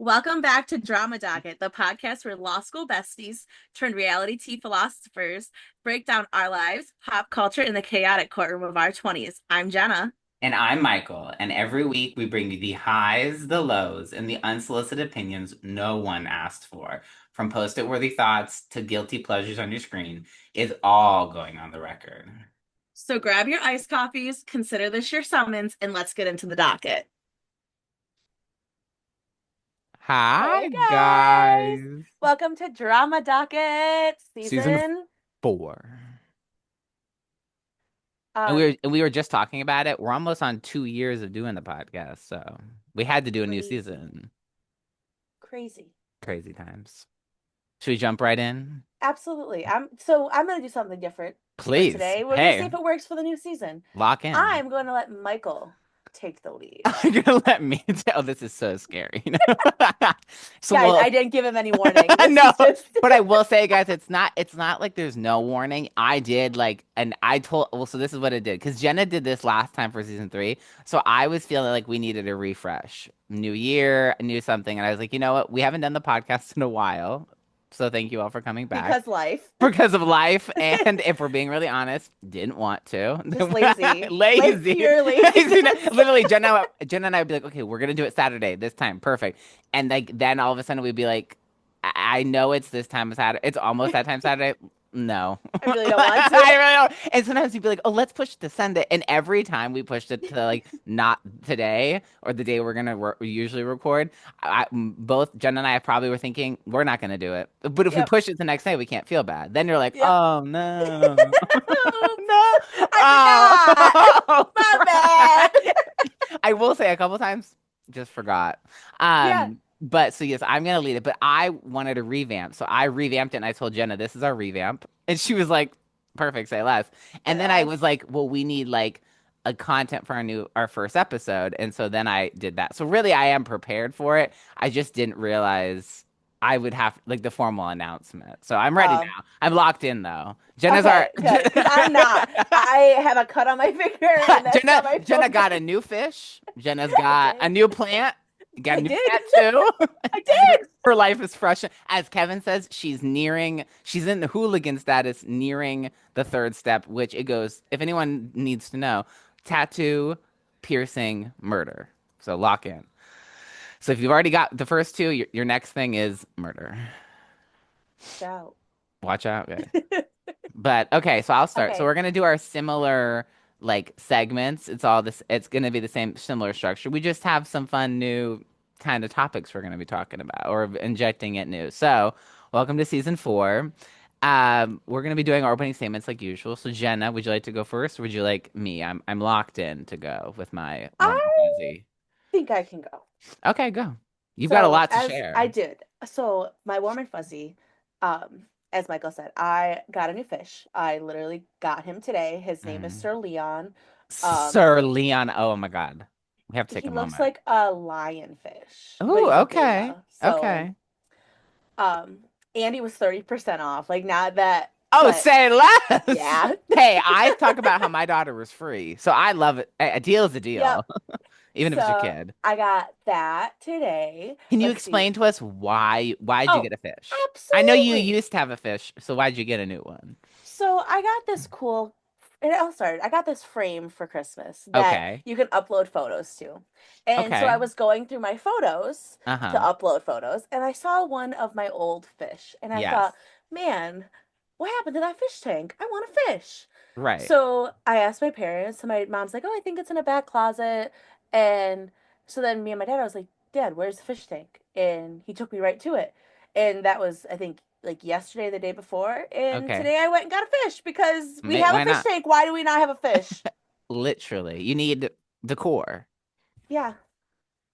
Welcome back to Drama Docket, the podcast where law school besties turned reality T philosophers break down our lives, pop culture, in the chaotic courtroom of our 20s. I'm Jenna. And I'm Michael, and every week we bring you the highs, the lows, and the unsolicited opinions no one asked for. From post-it worthy thoughts to guilty pleasures on your screen, it's all going on the record. So grab your iced coffees, consider this your summons, and let's get into the docket. Hi, Hey guys! guys. Welcome to Drama Docket Season season. 4. And Um, we were just talking about it. We're almost on 2 years of doing the podcast, so we had to do a new crazy, season. crazy. Crazy times. Should we jump right in? Absolutely. I'm gonna do something different for Please. today. We're gonna see Hey, if it works for the new season. lock in. I'm going to let Michael take the lead. You're gonna let me tell. This is so scary. So Guys, well, I didn't give him any warning. This no, is just but I will say, guys, it's not like there's no warning. I did like, and I told. Well, so this is what it did because Jenna did this last time for season 3. So I was feeling like we needed a refresh, new year, new something, and I was like, you know what? We haven't done the podcast in a while, so thank you all for coming back. because life. Because of life, and if we're being really honest, didn't want to. Just lazy. Like Lazy. pure laziness. Literally, Jenna and I would be like, okay, we're gonna do it Saturday this time, perfect. And like then all of a sudden we'd be like, I know it's this time of Saturday. It's almost that time Saturday. No. I really don't want I to. really don't. And sometimes you'd be like, oh, let's push it to Sunday. And every time we pushed it to like not today or the day we're gonna usually record, both Jen and I probably were thinking we're not gonna do it. But if we Yep. push it the next day, we can't feel bad. Then you're like, Yep. oh no, Oops. no, I forgot. My bad. I will say a couple times, just forgot. Yeah. But so yes, I'm gonna lead it. But I wanted to revamp, so I revamped it, and I told Jenna this is our revamp, and she was like, "Perfect, say less." And then I Yes. was like, "Well, we need like a content for our first episode," and so then I did that. So really, I am prepared for it. I just didn't realize I would have like the formal announcement. So I'm ready Um, now. I'm locked in though. Jenna's our okay, good. Because I'm not. I have a cut on my finger and that's Jenna not my Jenna focus. got a new fish. Jenna's I got a did. new plant. Got I a new did. tattoo. I did. Her life is fresh. As Kevin says, she's in the hooligan status, nearing the third step, which it goes, if anyone needs to know, tattoo, piercing, murder. So lock in. So if you've already got the first two, your next thing is murder. Ciao. Watch out, guys. But okay, so I'll start. So Okay. we're gonna do our similar like segments. It's all this. It's gonna be the same similar structure. We just have some fun new kind of topics we're gonna be talking about or injecting it new. So welcome to season 4. We're gonna be doing our opening statements like usual. So Jenna, would you like to go first, or would you like me? I'm locked in to go with my warm and I fuzzy. think I can go. Okay, go. You've got a So lot to as I share. did, so my warm and fuzzy, as Michael said, I got a new fish. I literally got him today. His name is Mm. Sir Leon. Um, Sir Leon. Oh my God, we have to take he a looks moment. like a lionfish, but Oh, he's a okay, beta. So, okay. um, and he was 30% off. Like not that, Oh, but say less. yeah. Hey, I talk about how my daughter was free, so I love it. A deal is a Yep. deal, even if it's your So kid. I got that today. Can you Let's see. explain to us why'd you Oh, get a fish? I know you absolutely. used to have a fish, so why'd you get a new one? So I got this cool, it all started. I got this frame for Christmas that Okay. you can upload photos to. And so I Okay. was going through my photos to Uh-huh. upload photos, and I saw one of my old fish. And I Yes. thought, man, what happened to that fish tank? I want a fish. Right. So I asked my parents, and my mom's like, oh, I think it's in a back closet. And so then me and my dad, I was like, Dad, where's the fish tank? And he took me right to it. And that was, I think, like yesterday, the day before. And Okay. today I went and got a fish because we have a Why fish not? tank. Why do we not have a fish? Literally, you need decor. Yeah.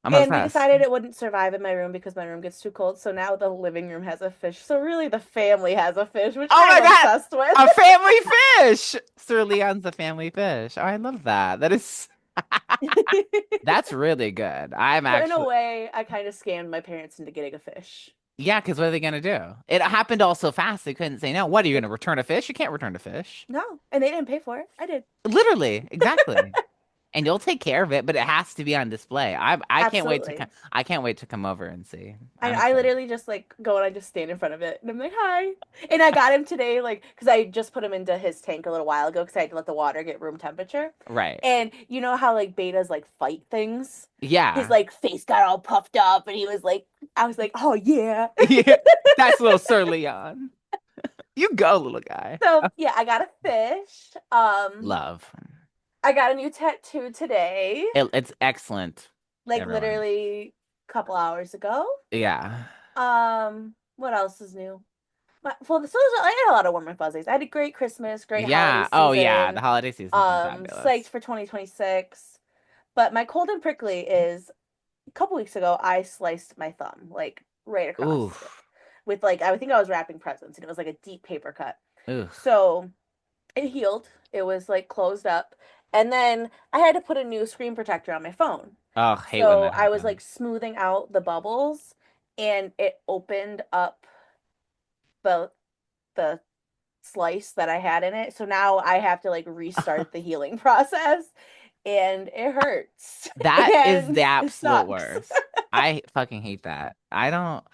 I'm And we obsessed. decided it wouldn't survive in my room because my room gets too cold. So now the living room has a fish. So really the family has a fish, which Oh I'm my God, obsessed with. a family fish. Sir Leon's a family fish. Oh, I love that. That is that's really good. I'm So in a actually, way, I kind of scammed my parents into getting a fish. yeah, because what are they gonna do? It happened all so fast they couldn't say no. What are you gonna return a fish? You can't return a fish. No, and they didn't pay for it. I did. Literally, exactly. and you'll take care of it, but it has to be on display. I can't wait to Absolutely. I can't wait to come over and see. I I'm I excited. literally just like go and I just stand in front of it and I'm like, hi. And I got him today, like, because I just put him into his tank a little while ago because I had to let the water get room temperature. Right. And you know how like betas like fight things? His Yeah. like face got all puffed up and he was like, I was like, oh yeah. Yeah. That's little Sir Leon. You go, little guy. So yeah, I got a fish. Love. I got a new tattoo today, It's excellent, like everyone. literally a couple hours ago. Yeah. What else is new? Well, I had a lot of warm and fuzzies. I had a great Christmas, great holiday Yeah. Oh, yeah. The season. holiday season's been Psyched fabulous. for 2026. But my cold and prickly is a couple weeks ago, I sliced my thumb, like right across it. Oof. With like, I think I was wrapping presents and it was like a deep paper cut. Oof. So it healed. It was like closed up. And then I had to put a new screen protector on my phone. Oh, hate when So that I was like happens. smoothing out the bubbles and it opened up the the slice that I had in it. So now I have to like restart the healing process and it hurts That is and the it absolute sucks. worst. I fucking hate that. I don't.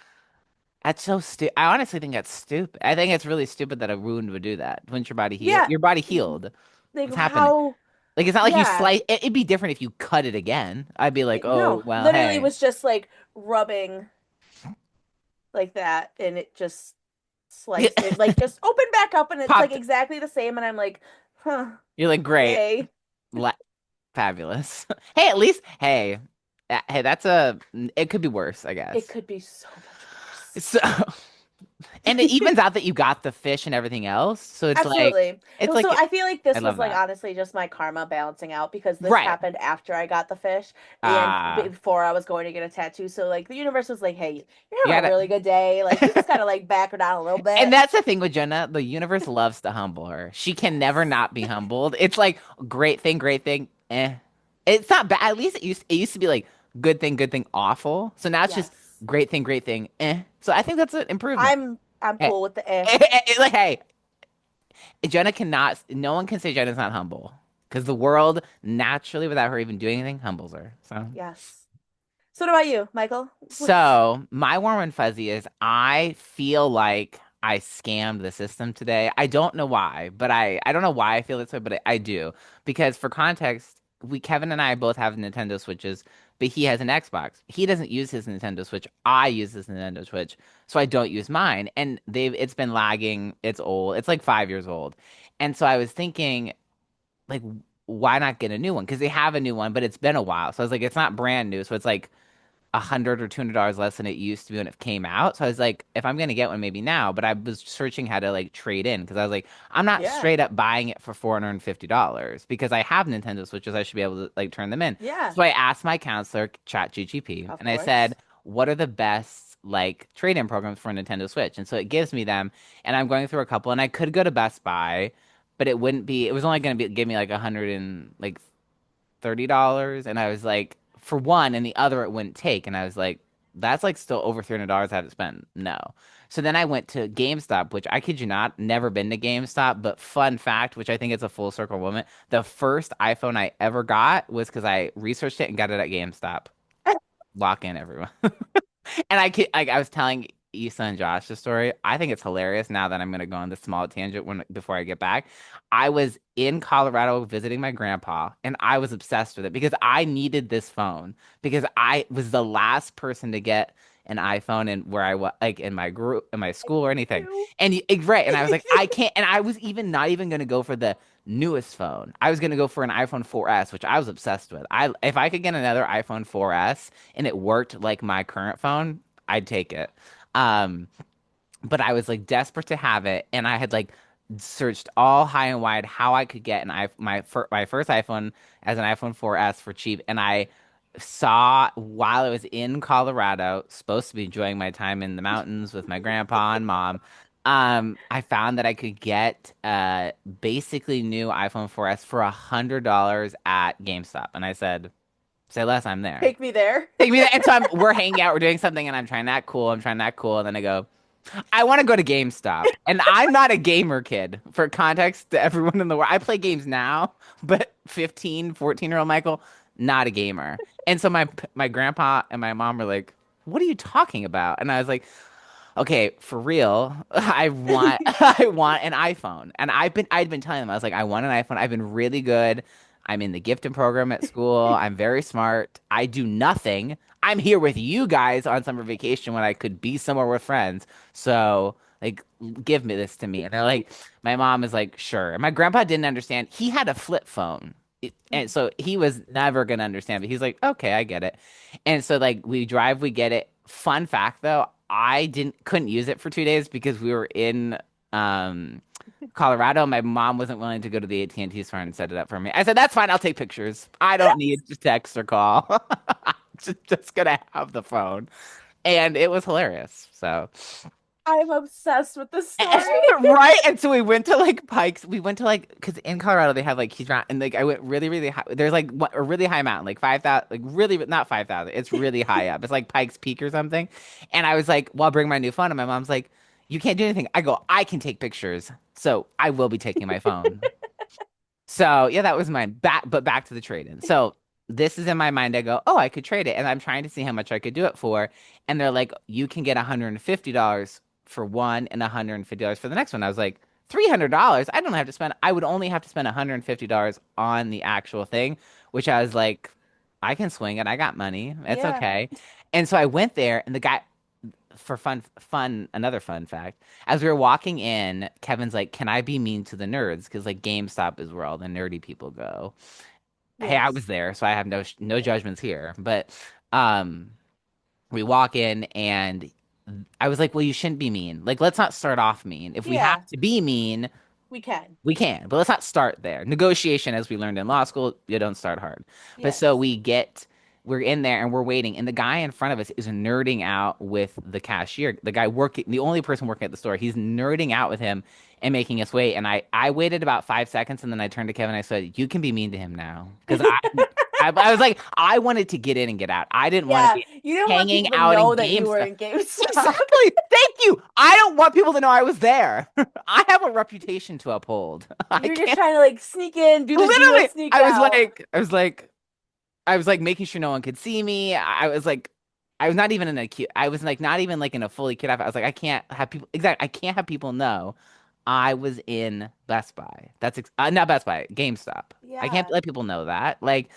That's so stupid. I honestly think that's stupid. I think it's really stupid that a wound would do that. Once your body heal, Yeah. your body healed. Like What's happening? how Like it's not like you yeah. slice. It'd be different if you cut it again. I'd be like, oh No, well, literally hey, was just like rubbing like that and it just sliced it like just opened back up and it's like popped. exactly the same and I'm like, huh, You're like, great, okay. La fabulous. Hey, at least, hey, hey, that's a. It could be worse, I It guess. could be so much worse. So, and it evens out that you got the fish and everything else. So Absolutely. it's So like, I feel like I this was love like that. honestly just my karma balancing out because this Right. happened after I got the fish and Uh, before I was going to get a tattoo. So like the universe was like, "Hey, you you're having a gotta. really good day. Like you just gotta like back her down a little And bit." that's the thing with Jenna. The universe loves to humble her. She can never Yes. not be humbled. It's like great thing, eh. It's not bad. At least it used to be like good thing, awful. So now it's just Yes. great thing, eh. So I think that's an improvement. I'm Hey, cool with the eh. like hey, Jenna cannot. No one can say Jenna's not humble because the world naturally, without her even doing anything, humbles her. So. Yes. So what about you, Michael? What's So my warm and fuzzy is I feel like I scammed the system today. I don't know why, but I don't know why I feel this way, but I do. Because for context, we Kevin and I both have Nintendo Switches, but he has an Xbox. He doesn't use his Nintendo Switch. I use his Nintendo Switch, so I don't use mine. And it's been lagging. It's old. It's like 5 years old. And so I was thinking, like, why not get a new one? Because they have a new one, but it's been a while. So I was like, it's not brand new, so it's like $100 or $200 less than it used to be when it came out. So I was like, if I'm gonna get one, maybe now. But I was searching how to like trade in because I was like, I'm not yeah. straight up buying it for $450 because I have Nintendo Switches. I should be able to like turn them in. Yeah. So I asked my counselor, ChatGPT, Of and I course. said, what are the best like trade-in programs for a Nintendo Switch? And so it gives me them, and I'm going through a couple, and I could go to Best Buy, but it wouldn't be. It was only going to be give me like 130, and I was like, for one, and the other it wouldn't take, and I was like, that's like still over $300 I have to spend. No. So then I went to GameStop, which I kid you not, never been to GameStop, but fun fact, which I think is a full circle moment, the first iPhone I ever got was because I researched it and got it at GameStop. Lock in, everyone. And I was telling Issa and Josh the story. I think it's hilarious now that I'm gonna go on this small tangent before I get back. I was in Colorado visiting my grandpa, and I was obsessed with it because I needed this phone because I was the last person to get an iPhone and where I was like in my group, in my school or anything. You. Right, and I was like, I can't, and I was even not even gonna go for the newest phone. I was gonna go for an iPhone 4S, which I was obsessed with. If I could get another iPhone 4S and it worked like my current phone, I'd take it. Um, but I was like desperate to have it, and I had like searched all high and wide how I could get my first iPhone as an iPhone 4S for cheap, and I saw while I was in Colorado, supposed to be enjoying my time in the mountains with my grandpa and mom. I found that I could get basically new iPhone 4S for $100 at GameStop, and I said, "Say less, I'm there." Take me there. Take me there. And so we're hanging out, we're doing something, and I'm trying that cool. I'm trying that cool. And then I go, I want to go to GameStop. And I'm not a gamer kid, for context to everyone in the world. I play games now, but 15, 14-year-old Michael, not a gamer. And so my grandpa and my mom were like, "What are you talking about?" And I was like, okay, for real, I want I want an iPhone. And I'd been telling them, I was like, I want an iPhone. I've been really good. I'm in the gifted program at school. I'm very smart. I do nothing. I'm here with you guys on summer vacation when I could be somewhere with friends. So, like, give me this to me. And they're like, my mom is like, sure. And my grandpa didn't understand. He had a flip phone. And so he was never gonna understand, but he's like, okay, I get it. And so like we drive, we get it. Fun fact though, I didn't couldn't use it for 2 days because we were in um Colorado. My mom wasn't willing to go to the AT&T store and set it up for me. I said, that's fine, I'll take pictures. I don't need to text or call. Just gonna have the phone. And it was hilarious. So I'm obsessed with this story. right. And so we went to like Pikes. We went to like because in Colorado they have like huge mountain and like I went really really high. There's like a really high mountain like 5,000 like really not 5,000. It's really high up. It's like Pikes Peak or something. And I was like, well, I'll bring my new phone. And my mom's like, you can't do anything. I go, I can take pictures. So I will be taking my phone. So yeah, that was mine. Back to the trade-in. So this is in my mind. I go, oh, I could trade it, and I'm trying to see how much I could do it for. And they're like, you can get $150 for one and $150 for the next one. I was like, $300? I don't have to spend. I would only have to spend $150 on the actual thing, which I was like, I can swing it. I got money. It's Yeah. okay. And so I went there, and the guy for another fun fact. As we were walking in, Kevin's like, "Can I be mean to the nerds? Because like GameStop is where all the nerdy people go." Hey, I was Yes. there, so I have no judgments here. But um, we walk in, and I was like, "Well, you shouldn't be mean. Like, let's not start off mean. If we have Yeah, to be mean, we can. we can, but let's not start there. Negotiation, as we learned in law school, you don't start hard. But so Yes. we're in there and we're waiting, and the guy in front of us is nerding out with the cashier, the guy working, the only person working at the store. He's nerding out with him and making us wait. And I waited about 5 seconds, and then I turned to Kevin. And I said, "You can be mean to him now," because I was like, I wanted to get in and get out. I didn't want to Yeah, be you didn't want hanging people to out in know that you were GameStop. in GameStop. Exactly. Thank you. I don't want people to know I was there. I have a reputation to uphold. I You're just can't trying to like sneak in, do the deal, literally. sneak out. I was like making sure no one could see me. I was not even in a cute. I was like not even like in a fully kid outfit. I was like, I can't have people. Exactly. I can't have people know I was in Best Buy. Not Best Buy, GameStop. I can't Yeah. let people know that. Like,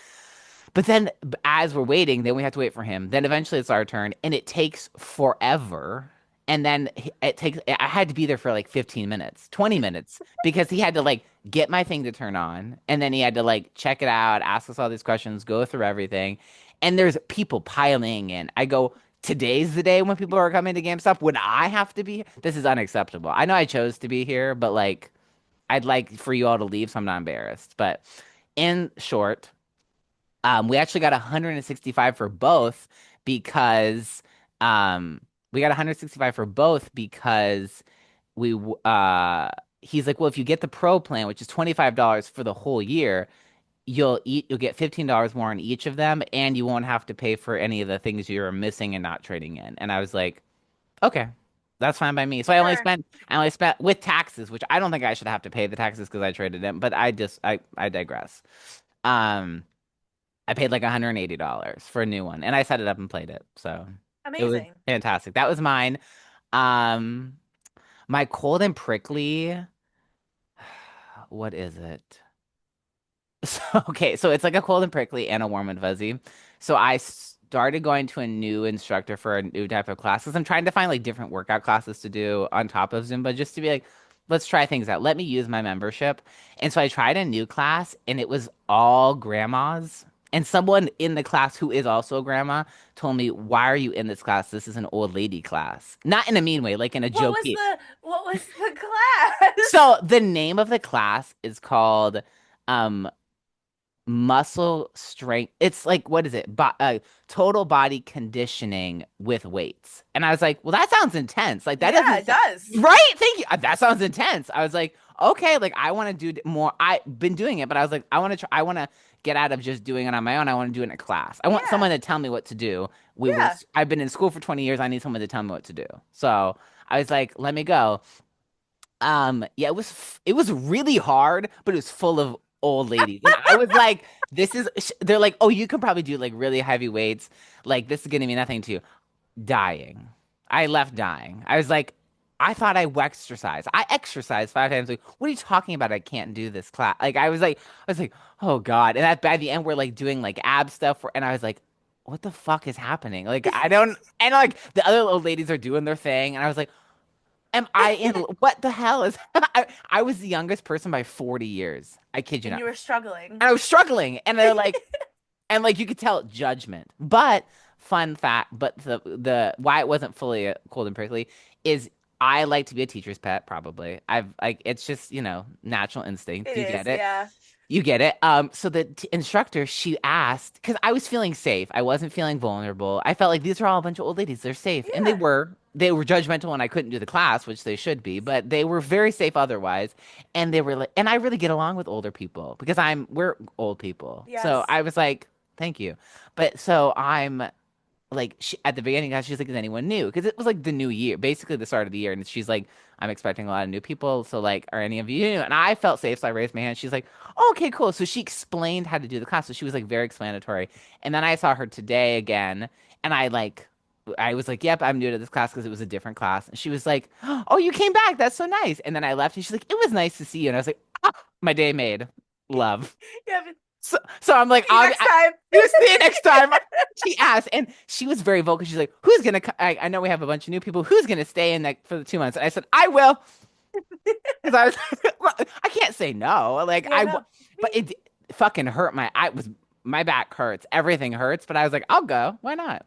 but then as we're waiting, then we have to wait for him. Then eventually it's our turn, and it takes forever. And then I had to be there for like 15 minutes, 20 minutes, because he had to like get my thing to turn on. And then he had to like check it out, ask us all these questions, go through everything. And there's people piling in. I go, today's the day when people are coming to GameStop. Would I have to be here? This is unacceptable. I know I chose to be here, but like, I'd like for you all to leave so I'm not embarrassed. But in short, we actually got 165 for both because we got 165 for both because we he's like, well, if you get the pro plan, which is $25 for the whole year, you'll get $15 more on each of them, and you won't have to pay for any of the things you're missing and not trading in. And I was like, okay, that's fine by me. So Sure. I only spent with taxes, which I don't think I should have to pay the taxes because I traded in, but I digress. Um. I paid like $180 for a new one, and I set it up and played it. So it was Amazing. fantastic. That was mine. Um, my cold and prickly, what is it? So, okay, so it's like a cold and prickly and a warm and fuzzy. So I started going to a new instructor for a new type of classes. I'm trying to find like different workout classes to do on top of Zumba just to be like, let's try things out. Let me use my membership. And so I tried a new class and it was all grandmas. And someone in the class who is also a grandma told me, "Why are you in this class? This is an old lady class." Not in a mean way, like in a jokey. What was the class? So the name of the class is called um muscle strength. It's like, what is it? Total body conditioning with weights. And I was like, well, that sounds intense. Like that Yeah, doesn't it does. right. Thank you. That sounds intense. I was like, okay, like I want to do more. I've been doing it, but I was like, I want to try. I want to get out of just doing it on my own. I want to do it in a class. I want Yeah. someone to tell me what to do. Yeah. I've been in school for 20 years. I need someone to tell me what to do. So I was like, let me go. Yeah, it was really hard, but it was full of old ladies. And I was like, this is, they're like, oh, you can probably do like really heavy weights. Like, this is going to be nothing to you. Dying. I left dying. I was like, I thought I exercise. I exercise 5 times a week. What are you talking about? I can't do this class. Like, I was like, oh God. And at by the end, we're like doing like ab stuff. And I was like, what the fuck is happening? Like, I don't, and like the other old ladies are doing their thing. And I was like, am I in, what the hell is, I was the youngest person by 40 years. I kid you And not. you were struggling. And I was struggling. And they're like, and like you could tell judgment. But fun fact, but the why it wasn't fully cold and prickly is I like to be a teacher's pet, probably. I've like it's just, natural instinct. It You get is, it. yeah. You get it. So the instructor, she asked, because I was feeling safe. I wasn't feeling vulnerable. I felt like these are all a bunch of old ladies. They're safe. And they Yeah. were. They were judgmental when I couldn't do the class, which they should be, but they were very safe otherwise. And they were like, and I really get along with older people because we're old people. So Yes. I was like, thank you. But so I'm like at the beginning, she's like, "Is anyone new?" Because it was like the new year, basically the start of the year, and she's like, "I'm expecting a lot of new people, so like, are any of you new?" And I felt safe, so I raised my hand. She's like, oh, "Okay, cool." So she explained how to do the class, so she was like very explanatory. And then I saw her today again, and I was like, "Yep, I'm new to this class because it was a different class." And she was like, "Oh, you came back? That's so nice." And then I left, and she's like, "It was nice to see you." And I was like, "Ah, my day made, love." Yeah, but So I'm like, see you next time. you see you next time. She asked, and she was very vocal. She's like, "Who's gonna? I know we have a bunch of new people. Who's gonna stay in that for the 2 months?" And I said, "I will," because I was, well, I can't say no. Yeah, no. But it fucking hurt my back hurts. Everything hurts. But I was like, I'll go. Why not?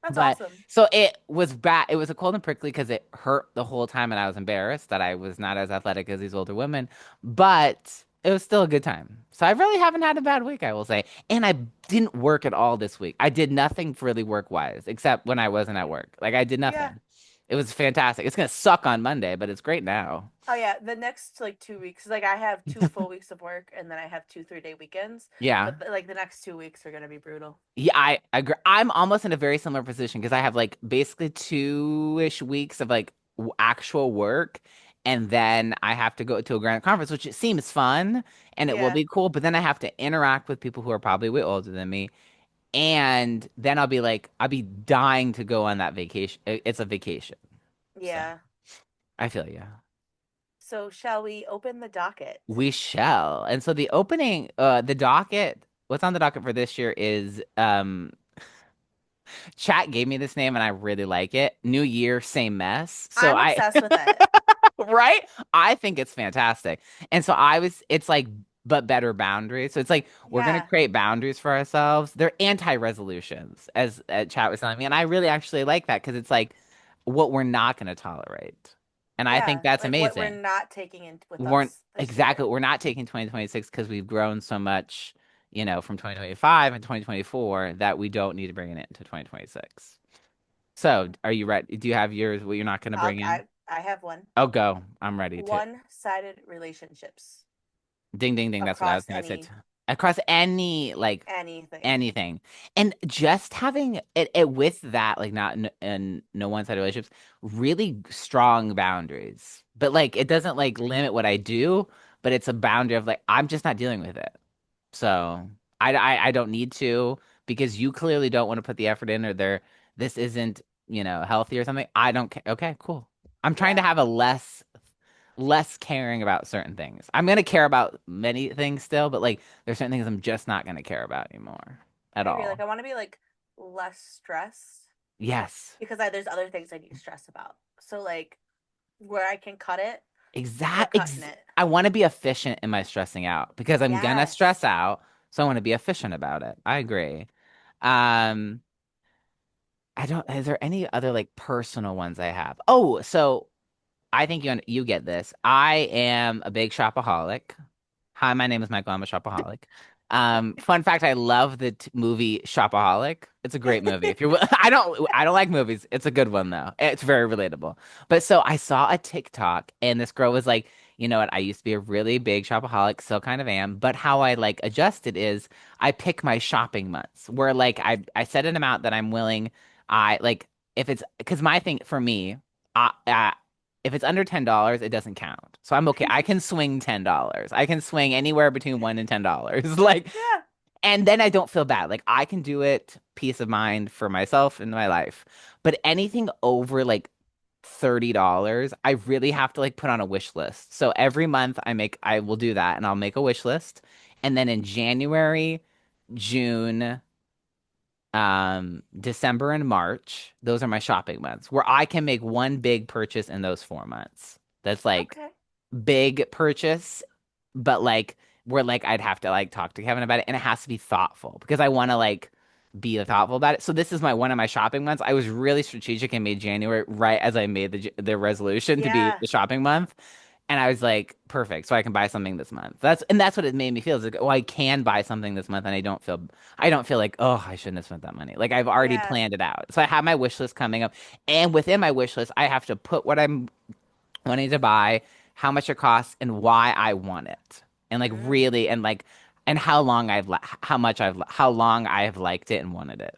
That's But awesome. so it was bad. It was a cold and prickly because it hurt the whole time, and I was embarrassed that I was not as athletic as these older women. But it was still a good time. So I really haven't had a bad week, I will say. And I didn't work at all this week. I did nothing really work wise, except when I wasn't at work. Like I did Yeah. nothing. It was fantastic. It's gonna suck on Monday, but it's great now. Oh yeah, the next like 2 weeks, like I have 2 full weeks of work and then I have 2 3-day weekends. Yeah. But like the next 2 weeks are gonna be brutal. Yeah, I agree. I'm almost in a very similar position because I have like basically 2-ish weeks of like actual work, and then I have to go to a grand conference, which it seems fun and it will Yeah. be cool, but then I have to interact with people who are probably way older than me, and then I'll be dying to go on that vacation. It's a vacation, so Yeah. I feel you. So shall we open the docket? We shall. And so the docket, what's on the docket for this year is Chat gave me this name and I really like it. New Year, same mess. So I'm I, obsessed with it. right? I think it's fantastic. And so it's like, but better boundaries. So it's like, we're going to Yeah. create boundaries for ourselves. They're anti-resolutions, as Chat was telling me. And I really actually like that because it's like what we're not going to tolerate. And I think Yeah. that's Like what we're amazing. not taking in with We're us this exactly, year. we're not taking 2026 because we've grown so much, from 2025 and 2024 that we don't need to bring it into 2026. So, are you ready? Do you have yours? What you're not going to I'll, bring in? I have one. Oh, go. I'm ready to. One-sided relationships Ding, ding, ding. That's what I was across going to say. any Across any, like, anything. anything. And just having it with that, like, not in no one-sided relationships, really strong boundaries. But, like, it doesn't, like, limit what I do, but it's a boundary of, like, I'm just not dealing with it. So I don't need to because you clearly don't want to put the effort in, or this isn't, healthy or something. I don't care. Okay, cool. I'm trying to Yeah. have a less caring about certain things. I'm gonna care about many things still, but like there's certain things I'm just not gonna care about anymore at I agree. Like all. I want to be like less stressed Yes. because there's other things I need to stress about. So like where I can cut it, we're Exact. cutting it. I want to be efficient in my stressing out because I'm gonna stress Yes. out, so I want to be efficient about it. I agree. Um, I don't, is there any other like personal ones I have? Oh, so I think you get this. I am a big shopaholic. Hi, my name is Michael. I'm a shopaholic. Fun fact, I love the movie Shopaholic. It's a great movie. If you're, I don't like movies. It's a good one though. It's very relatable. But so I saw a TikTok and this girl was like, you know what? I used to be a really big shopaholic, still kind of am. But how I like adjusted is I pick my shopping months where like I set an amount that I'm willing. I like if it's because my thing for me, I If it's under $10, it doesn't count. So I'm okay. I can swing $10. I can swing anywhere between $1 and $10. Like, Yeah. and then I don't feel bad. Like I can do it, peace of mind for myself and my life. But anything over like $30, I really have to like put on a wish list. So every month I will do that and I'll make a wish list. And then in January, June, December and March, those are my shopping months where I can make one big purchase in those 4 months. That's like Okay. big purchase, but like where like I'd have to like talk to Kevin about it and it has to be thoughtful because I want to like be thoughtful about it. So this is my one of my shopping months. I was really strategic and made January right as I made the resolution to be Yeah. the shopping month. And I was like, perfect. So I can buy something this month. That's what it made me feel. It's like, oh, I can buy something this month and I don't feel like, oh, I shouldn't have spent that money. Like I've already Yeah. planned it out. So I have my wish list coming up. And within my wish list, I have to put what I'm wanting to buy, how much it costs, and why I want it. And like Mm, really and like and how long how long I have liked it and wanted it.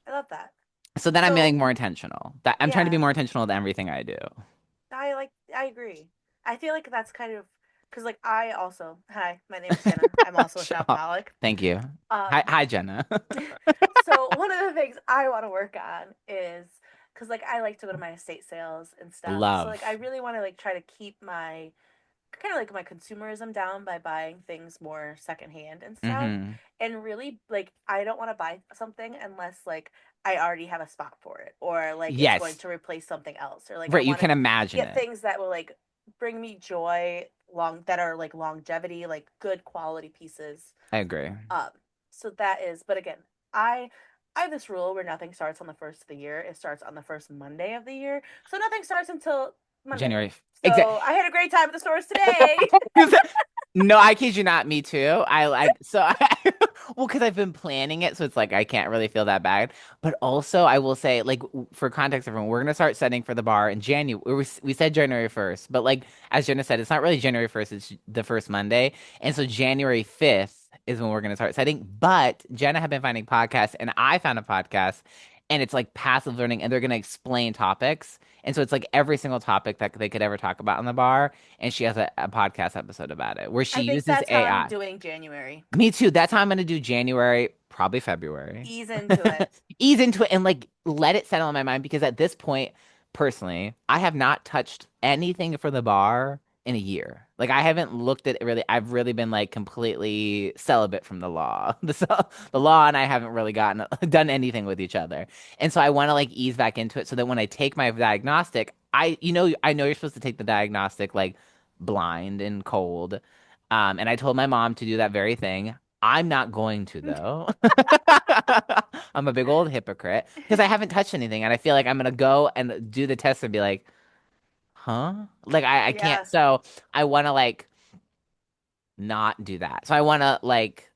I love that. So then I'm So, being more intentional. That I'm trying to be yeah, more intentional with everything I do. I agree. I feel like that's kind of because like I also hi, my name is Jenna. I'm also a Oh, shopaholic. thank you. Hi, Um, hi, Jenna. so one of the things I want to work on is because like I like to go to my estate sales and stuff. So like I Love. really want to like try to keep my kind of like my consumerism down by buying things more secondhand and stuff. Hmm. And really, like, I don't want to buy something unless like I already have a spot for it or like it's going Yes. to replace something else or like I Right, you want to can imagine get it. things that will like bring me joy long that are like longevity, like good quality pieces. I agree. Um, so that is, but again, I I have this rule where nothing starts on the first of the year. It starts on the first Monday of the year. So nothing starts until Monday. January. Exactly. So I had a great time at the stores today. No, I kid you not, me too. I like so well because I've been planning it, so it's like I can't really feel that bad. But also, I will say, like for context, everyone, we're gonna start setting for the bar in January. We said January 1st, but like as Jenna said, it's not really January 1st; it's the first Monday, and so January 5th is when we're gonna start setting. But Jenna had been finding podcasts, and I found a podcast, and it's like passive learning, and they're gonna explain topics, and so it's like every single topic that they could ever talk about on the bar and she has a podcast episode about it where she I think uses that's how I'm AI. doing January. Me too. That's how I'm gonna do January, probably February. Ease into it. Ease into it and like let it settle in my mind because at this point, personally, I have not touched anything for the bar in a year. Like I haven't looked at it really. I've really been like completely celibate from the law. The law and I haven't really gotten done anything with each other. And so I want to like ease back into it so that when I take my diagnostic, I know you're supposed to take the diagnostic like blind and cold. And I told my mom to do that very thing. I'm not going to though. I'm a big old hypocrite because I haven't touched anything and I feel like I'm gonna go and do the test and be like, huh? Like I can't. Yeah. So I want to like not do that. So I want to like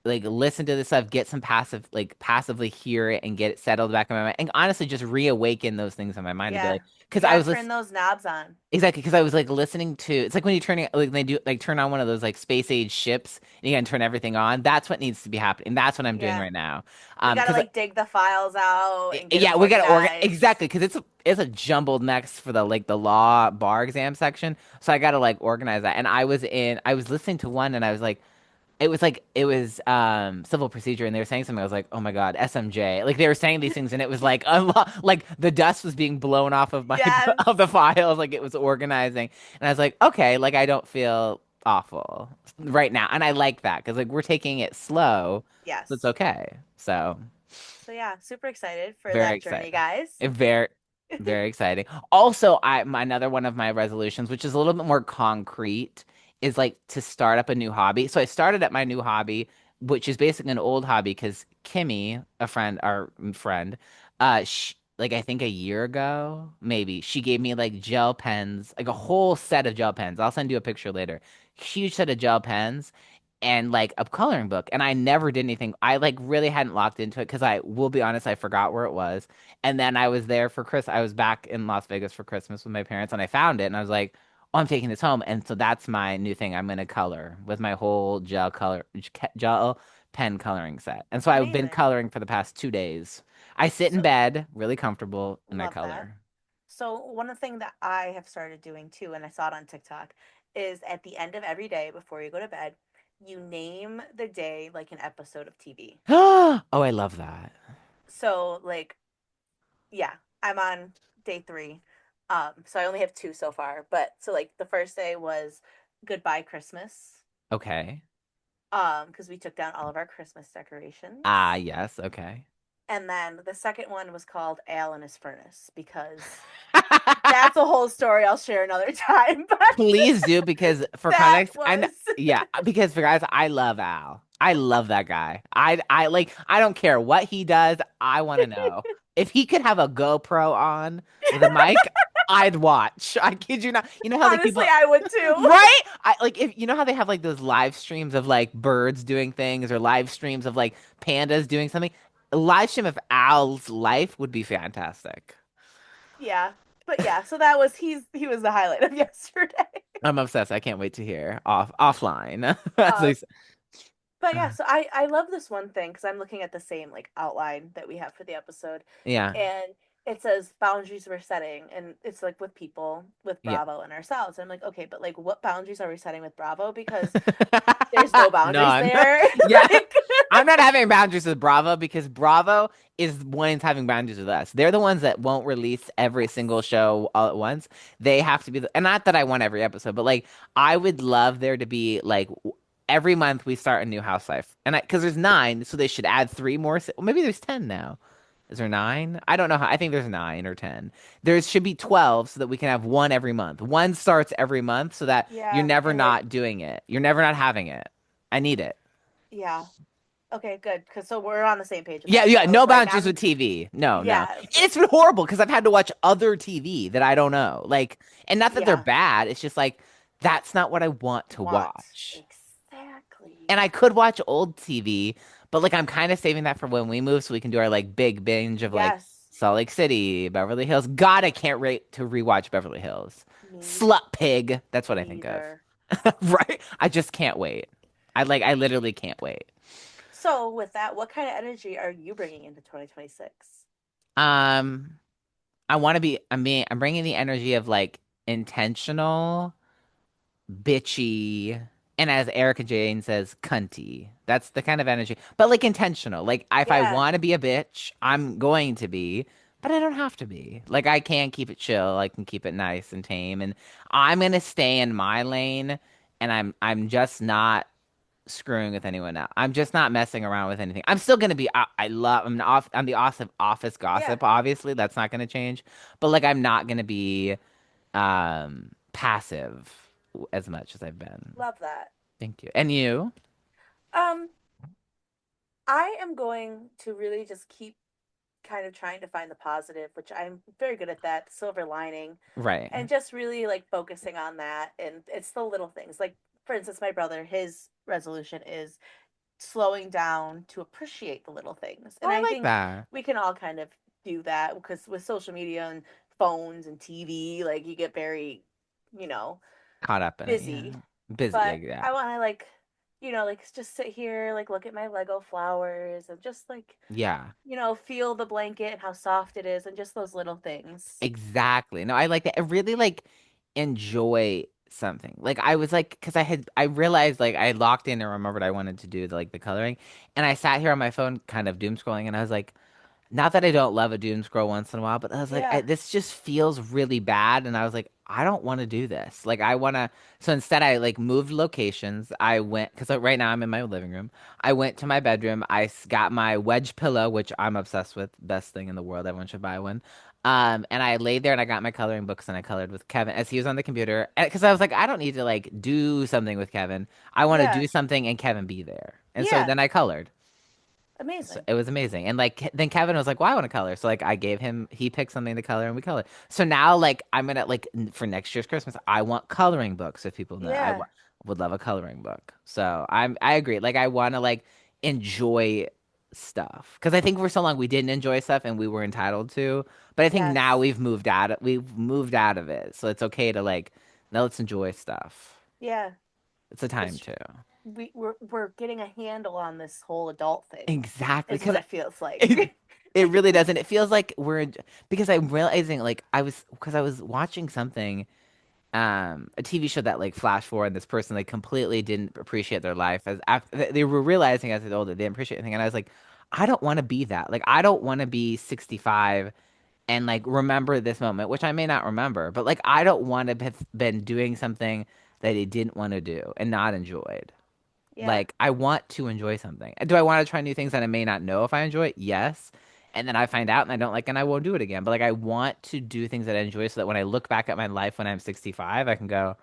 listen to this stuff, get some passively hear it and get it settled back in my mind, and honestly just reawaken those things in my mind to be Yeah. like, You because I gotta was turn listening. those knobs on. Exactly, because I was like listening to it's like when you turn it like they do like turn on one of those like space age ships and you can turn everything on. That's what needs to be happening. That's what I'm doing Yeah. right now. We gotta Because like dig the files out and get them yeah, we gotta organized. exactly because it's a jumbled mess for the like the law bar exam section. So I gotta like organize that. And I was listening to one and I was like it was civil procedure and they were saying something. I was like, oh my God, SMJ. Like they were saying these things and it was like like the dust was being blown off of my Yes. of the files, like it was organizing. And I was like, okay, like I don't feel awful right now. And I like that because like we're taking it slow, so it's Yes. okay. So So yeah, super excited for very that journey, exciting. guys. Very, very exciting. Also, another one of my resolutions, which is a little bit more concrete, is like to start up a new hobby. So I started at my new hobby, which is basically an old hobby because Kimmy, our friend, like I think a year ago, maybe, she gave me like gel pens, like a whole set of gel pens. I'll send you a picture later. Huge set of gel pens and like a coloring book. And I never did anything. I like really hadn't locked into it because I will be honest, I forgot where it was. And then I was there for Chris. I was back in Las Vegas for Christmas with my parents and I found it and I was like, oh, I'm taking this home. And so that's my new thing. I'm gonna color with my whole gel pen coloring set. And so I've been Amazing. coloring for the past 2 days. I sit in So bed, really comfortable, and I love that. color. So one of the things that I have started doing too, and I saw it on TikTok, is at the end of every day before you go to bed, you name the day like an episode of TV. Oh, I love that. So like, yeah, I'm on day three. So I only have two so far. But so like the first day was Goodbye Christmas. Okay. Because we took down all of our Christmas Ah, decorations. yes. Okay. And then the second one was called Al and his Furnace because that's a whole story I'll share another time. But Please do because for that context, was yeah, because for guys, I love Al. I love that guy. I like I don't care what he does. I want to know. If he could have a GoPro on with a mic, I'd watch. I kid you not. You know how like honestly, people I would too. right? I like if you know how they have like those live streams of like birds doing things or live streams of like pandas doing something. A live stream of Al's life would be fantastic. Yeah. But yeah, so that was he was the highlight of yesterday. I'm obsessed. I can't wait to hear offline. As they Um, say. but yeah, so I love this one thing because I'm looking at the same like outline that we have for the episode, Yeah. and it says boundaries we're setting, and it's like with people, with Yeah. Bravo and ourselves. And I'm like, okay, but like, what boundaries are we setting with Bravo? Because there's no boundaries None. there. Yeah. Like, I'm not having boundaries with Bravo because Bravo is the ones having boundaries with us. They're the ones that won't release every single yes, show all at once. They have to be and not that I want every episode, but like I would love there to be like every month we start a new house life. And I because there's nine, so they should add three more. Well, maybe there's 10 now. Is there nine? I don't know how. I think there's nine or 10. There should be 12 so that we can have one every month. One starts every month so that you're yeah, never and like, not doing it. You're never not having it. I need it. yeah, okay, good, because so we're on the same page with Yeah, that. Because yeah, I no was like, boundaries with TV. No, no. yeah, And but it's been horrible because I've had to watch other TV that I don't know. Like, and not that they're yeah, bad. It's just like that's not what I want to want watch. exactly. And I could watch old TV, but like I'm kind of saving that for when we move so we can do our like big binge of like Yes, Salt Lake City, Beverly Hills. God, I can't wait to rewatch Beverly Hills. me Slut Pig. That's what I think of. neither. Right? I just can't wait. I literally can't wait. So, with that, what kind of energy are you bringing into 2026? Um, I'm bringing the energy of like intentional, bitchy, and as Erica Jane says, cunty. That's the kind of energy, but like intentional. Like if I Yeah, want to be a bitch, I'm going to be, but I don't have to be. Like I can keep it chill. I can keep it nice and tame, and I'm gonna stay in my lane, and I'm just not screwing with anyone else. I'm just not messing around with anything. I'm still gonna be. I'm the office yeah, gossip. Obviously, that's not gonna change. But like, I'm not gonna be passive as much as I've been. love that. Thank you. And you? Um, I am going to really just keep kind of trying to find the positive, which I'm very good at that, the silver lining, Right. and just really like focusing on that. And it's the little things. Like, for instance, my brother, his resolution is slowing down to appreciate the little things. Oh, And I I like think that. we can all kind of do that because with social media and phones and TV, like you get very, you know, Caught up in it. Yeah. busy. Busy. Yeah. But Yeah. I want to like, like just sit here, like look at my Lego flowers and just like, Yeah. feel the blanket and how soft it is and just those little things. Exactly. No, I like that. I really like enjoy something. Like I was like, because I realized like I locked in and remembered I wanted to do like the coloring, and I sat here on my phone, kind of doom scrolling, and I was like, not that I don't love a doom scroll once in a while, but I was like, Yeah. this just feels really bad. And I was like, I don't want to do this. Like, I want to. So instead, I like moved locations. I went, because right now I'm in my living room. I went to my bedroom. Got my wedge pillow, which I'm obsessed with. Best thing in the world. Everyone should buy one. And I laid there and I got my coloring books and I colored with Kevin as he was on the computer. Because I was like, I don't need to like do something with Kevin. I want to Yeah. do something and Kevin be there. And so Yeah. then I colored. So Amazing. it was amazing. And like then Kevin was like, "Well, I want to color." So like I gave him he picked something to color and we colored. So now like I'm gonna like for next year's Christmas, I want coloring books if people know. Yeah. Would love a coloring book. So I agree. Like I want to like enjoy stuff because I think for so long we didn't enjoy stuff and we were entitled to. But I think now Yes. we've moved out of it. So it's okay to like now let's enjoy stuff. Yeah. It's a time It's to. we're getting a handle on this whole adult thing, Exactly. is what Because it feels it, like. it really doesn't. It feels like because I'm realizing like because I was watching something, a TV show that like flash forward and this person like completely didn't appreciate their life as after they were realizing as they got older they didn't appreciate anything. And I was like, I don't want to be that. Like I don't want to be 65 and like remember this moment, which I may not remember, but like I don't want to have been doing something that I didn't want to do and not enjoyed. Yeah, Like I want to enjoy something. Do I want to try new things that I may not know if I enjoy it? Yes. And then I find out and I don't like and I won't do it again. But like I want to do things that I enjoy so that when I look back at my life when I'm 65, I can go,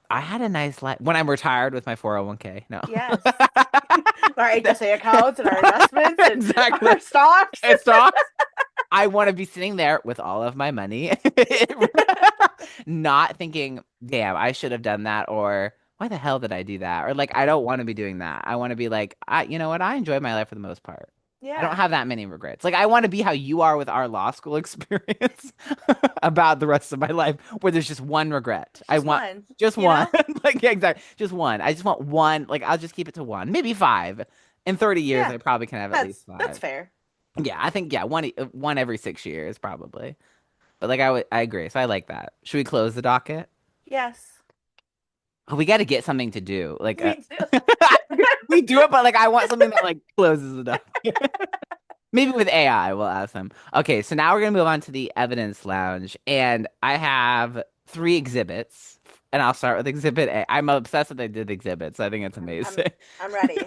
I had a nice life when I'm retired with my 401k. No. yes. Our HSA accounts and our investments and Exactly. our stocks. It sucks. I want to be sitting there with all of my money, not thinking, damn, I should have done that, or why the hell did I do that? Or like, I don't want to be doing that. I want to be like, you know what? I enjoyed my life for the most part. I don't Yeah, have that many regrets. Like, I want to be how you are with our law school experience about the rest of my life, where there's just one regret. it's I just want one, just you one. know? Like, yeah, exactly. Just one. I just want one. Like, I'll just keep it to one, maybe five. In 30 years, Yeah, I probably can have at least that's five. fair. Yeah, I think yeah, one every 6 years probably. But like I agree. So I like that. Should we close the docket? Yes, Oh, we got to get something to do. Like me too. we do it, but like I want something that like closes the docket. Maybe with AI, we'll ask them. Okay, so now we're gonna move on to the evidence lounge, and I have three exhibits, and I'll start with Exhibit A. I'm obsessed that they did exhibits. I think it's I'm I'm amazing. I'm ready.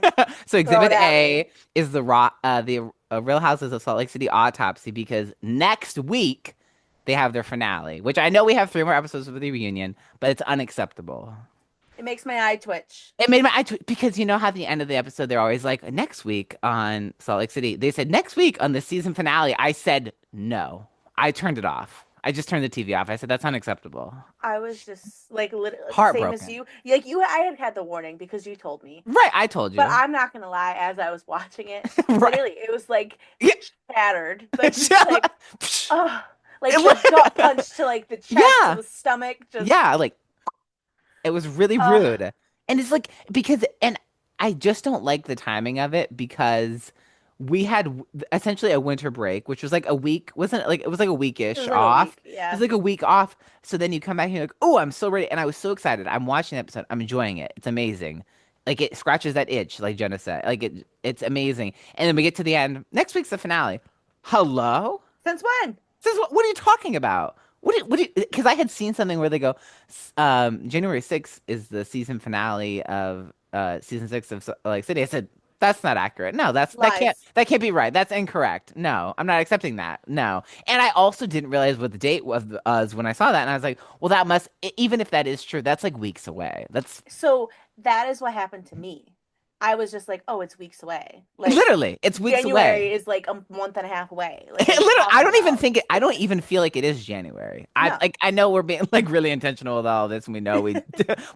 So Throw it Exhibit at me. A is the Real Houses of Salt Lake City autopsy because next week they have their finale, which I know we have three more episodes of the reunion, but it's unacceptable. It makes my eye twitch. It made because you know how at the end of the episode they're always like next week on Salt Lake City. They said next week on the season finale. I said no. I turned it off. I just turned the TV off. I said that's unacceptable. I was just like literally same as Heartbroken. you. Like you, I had had the warning because you told me. Right, I told But you. I'm not gonna lie. As I was watching it, Right. literally, it was like Yeah. shattered. Like just like, oh, like the gut It- punch to like the chest to yeah. the stomach. Just, Yeah, like it was really uh, rude. And it's like because and I just don't like the timing of it because we had essentially a winter break, which was like a week, wasn't it? Like it was like a it weekish was like a off. week. It was Yeah, like a week off. So then you come back and you're like, oh, I'm so ready. And I was so excited. I'm watching the episode. I'm enjoying it. It's amazing. Like it scratches that itch, like Jenna said. It's amazing. And then we get to the end. Next week's the finale. Hello? since when? What are you talking about? Because I had seen something where they go, January 6th is the season finale of season 6 of like City. I said, that's not accurate. No, Lies. that can't be right. That's incorrect. No, I'm not accepting that. No. And I also didn't realize what the date was when I saw that. And I was like, well, even if that is true, that's like weeks away. That's So that is what happened to me. I was just like, oh, it's weeks away. Like literally, it's weeks away. January is like a month and a half away. Like, what are you Literally, I talking don't even about? think it. I don't even feel like it is January. No, I know we're being like really intentional with all this, and we know we,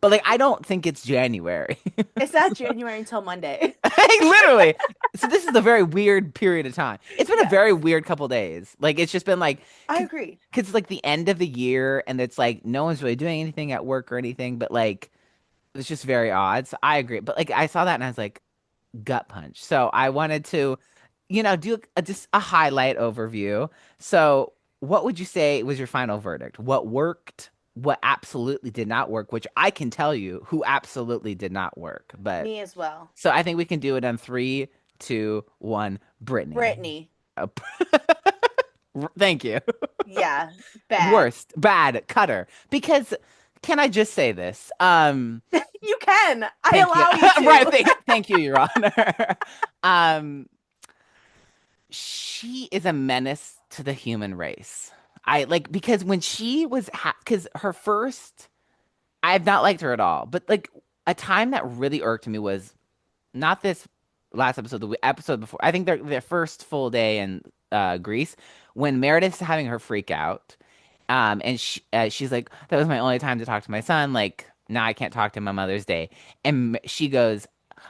but like I don't think it's January. it's not January until Monday. Literally. So this is a very weird period of time. It's been a Yes, very weird couple days. Like it's just been like, I cause, agree. 'cause it's like the end of the year, and it's like no one's really doing anything at work or anything, but like it's just very odd. So I agree. But like I saw that and I was like, gut punch. So I wanted to, do just a highlight overview. So what would you say was your final verdict? What worked? What absolutely did not work? Which I can tell you who absolutely did not work. But Me as well. so I think we can do it on three, two, one. Brittany. Brittany. Uh, Thank you. Yeah, bad. Worst, bad, cutter. Because can I just say this? You can. I Thank you. allow you Right. to. Thank you, Your Honor. Um, she is a menace to the human race. I like because when she was because her first, I have not liked her at all. But like a time that really irked me was not this last episode, the episode before. I think their first full day in Greece when Meredith's having her freak out. And she's like, that was my only time to talk to my son. Like, now I can't talk to him on Mother's Day. And she goes,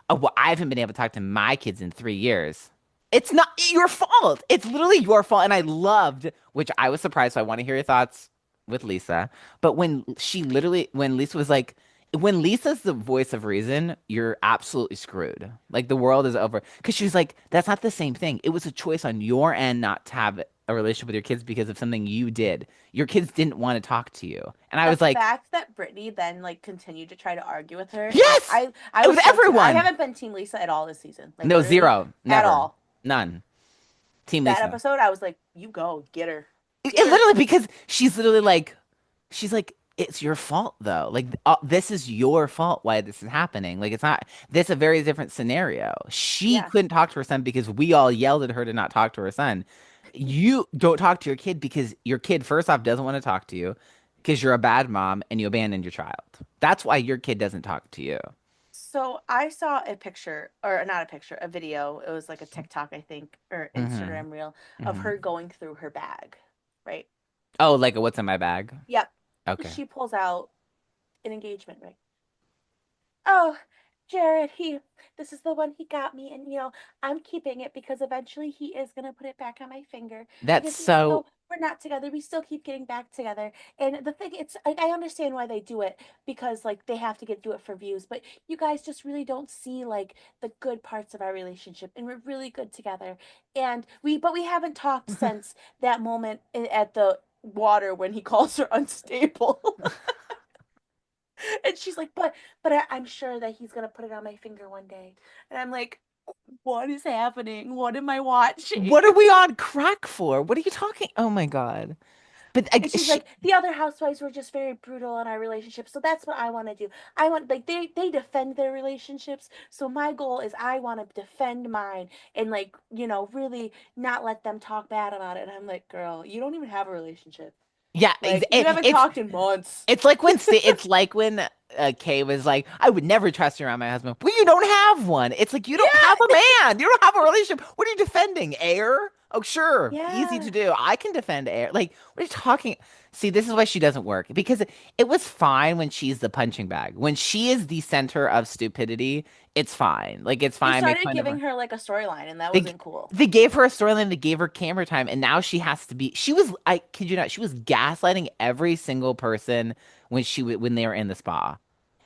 oh, well, I haven't been able to talk to my kids in 3 years. It's not your fault. It's literally your fault. And I loved, which I was surprised. So I want to hear your thoughts with Lisa. But when Lisa was like, when Lisa's the voice of reason, you're absolutely screwed. Like the world is over. Because she's like, that's not the same thing. It was a choice on your end not to have a relationship with your kids because of something you did. Your kids didn't want to talk to you. And I The was like, fact that Brittany then like continued to try to argue with her, yes, I with was so I everyone. haven't been Team Lisa at all this season, like No, literally zero, at never, all. none. Team That Lisa. episode, I was like, you go get her, It get her. literally because she's literally like, she's like, it's your fault though. Like this is your fault why this is happening. Like it's not. This is a very different scenario. She Yeah. couldn't talk to her son because we all yelled at her to not talk to her son. You don't talk to your kid because your kid first off doesn't want to talk to you because you're a bad mom and you abandoned your child. That's why your kid doesn't talk to you. So I saw a picture, or not a picture, a video. It was like a TikTok, I think, or Hmm. Instagram reel of Hmm. her going through her bag, right? Oh, like a what's in my bag? Yep. Okay. She pulls out an engagement ring. Oh, Jared, this is the one he got me, and I'm keeping it because eventually he is gonna put it back on my finger. That's Because even so. though we're not together, we still keep getting back together. And the thing, it's I understand why they do it because like they have to get do it for views, but you guys just really don't see like the good parts of our relationship, and we're really good together. And we haven't talked since that moment at the water when he calls her unstable. And she's like, but I'm sure that he's gonna put it on my finger one day. And I'm like, what is happening? What am I watching? What are we on crack for? What are you talking? Oh my God. But And she's she, like, the other housewives were just very brutal in our relationship. So that's what I want to do. I want like they defend their relationships. So my goal is I want to defend mine and like, really not let them talk bad about it. And I'm like, girl, you don't even have a relationship. yeah, Like you haven't it's talked in months. it's like when Kay was like, I would never trust you around my husband. Well, you don't have one. It's like you don't have a Yeah. man. You don't have a relationship. What are you defending? Air? Oh, sure. Easy to Yeah. do. I can defend air. Like, what are you talking? See, this is why she doesn't work because it was fine when she's the punching bag. When she is the center of stupidity, it's fine. Like, it's They fine. Make started fun of giving her. her like a storyline, and that They wasn't cool. they gave her a storyline, they gave her camera time, and now she has to be. She was, I kid you not, she was gaslighting every single person when they were in the spa.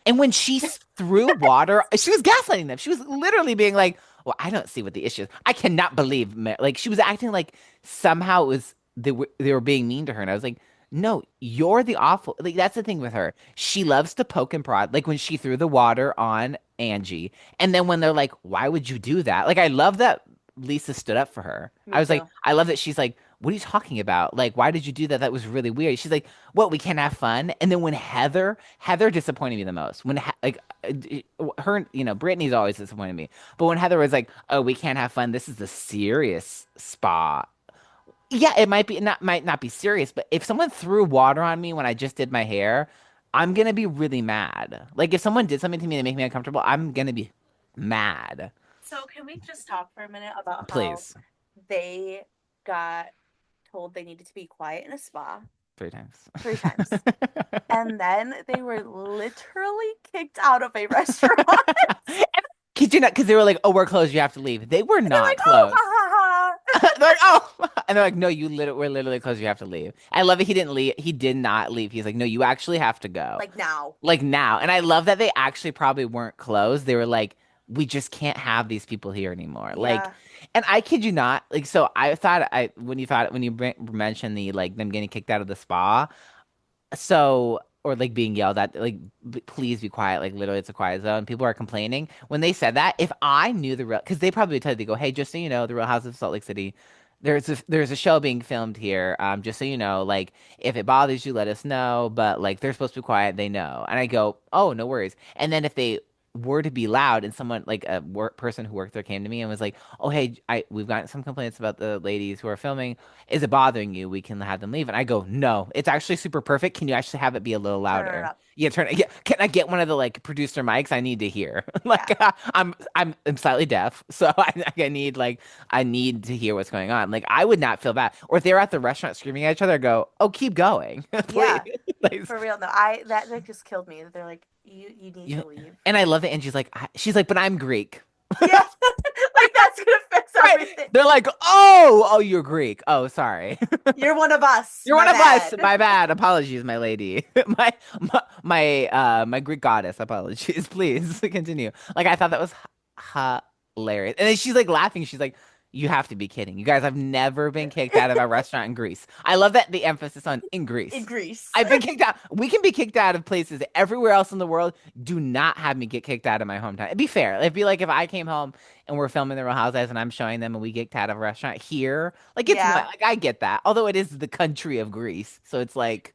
And when threw water, she was gaslighting them. She was literally being like, "Well, I don't see what the issue is. I cannot believe." Like she was acting like somehow it was they were being mean to her, and I was like, "No, you're the awful." Like that's the thing with her. She loves to poke and prod. Like when she threw the water on Angie, and then when they're like, "Why would you do that?" Like I love that Lisa stood up for her. I Me was like, too. I love that she's like, "What are you talking about? Like, why did you do that? That was really weird." She's like, "What? We can't have fun." And then when Heather disappointed me the most. Her, Brittany's always disappointed me. But when Heather was like, "Oh, we can't have fun. This is a serious spa." Yeah, it might not be serious, but if someone threw water on me when I just did my hair, I'm gonna be really mad. Like if someone did something to me to make me uncomfortable, I'm gonna be mad. So can we just talk for a minute about how Please. they got told they needed to be quiet in a spa 3 times. 3 times, and then they were literally kicked out of a restaurant? Kid you not, because they were like, "Oh, we're closed. You have to leave." They were They're not like, oh, closed. ha ha They're ha. like, "Oh," and they're like, "No, we're literally closed. You have to leave." I love it. He didn't leave. He did not leave. He's like, "No, you actually have to go." Like now. Like now. And I love that they actually probably weren't closed. They were like, "We just can't have these people here anymore." Like, Yeah. and I kid you not. Like, so I thought when you mentioned the like them getting kicked out of the spa. So, or like being yelled at, like, please be quiet. Like, literally, it's a quiet zone. People are complaining. When they said that, if I knew the real, because they probably would tell you, they go, "Hey, just so you know, the Real House of Salt Lake City, there's a show being filmed here. Just so you know, like, if it bothers you, let us know. But like, they're supposed to be quiet. They know." And I go, "Oh, no worries." And then if they were to be loud, and someone like a person who worked there came to me and was like, "Oh, hey, we've gotten some complaints about the ladies who are filming. Is it bothering you? We can have them leave." And I go, "No, it's actually super perfect. Can you actually have it be a little Turn it louder?" up. Yeah, turn it. Yeah, can I get one of the like producer mics? I need to hear. Yeah. Like I'm slightly deaf, so I need to hear what's going on. Like I would not feel bad. Or if they're at the restaurant screaming at each other, I go, "Oh, keep going, please." Yeah. Like, For real. No, that just killed me. They're like, you need yeah. to leave. And I love it. And she's like, "But I'm Greek." Yeah. Like that's gonna fix Right. everything. They're like, oh, you're Greek. Oh, sorry. You're one of us. You're My one of us. bad. My bad. Apologies, my lady. My Greek goddess. Apologies. Please continue. Like I thought that was hilarious. And then she's like laughing. She's like, "You have to be kidding. You guys, I've never been kicked out of a restaurant in Greece. I love that the emphasis on in In Greece. Greece. I've been kicked out. We can be kicked out of places everywhere else in the world. Do not have me get kicked out of my hometown. It'd be fair. It'd be like if I came home and we're filming the Real Housewives and I'm showing them and we get out of a restaurant here. Like it's what Yeah. like I get that. Although it is the country of Greece, so it's like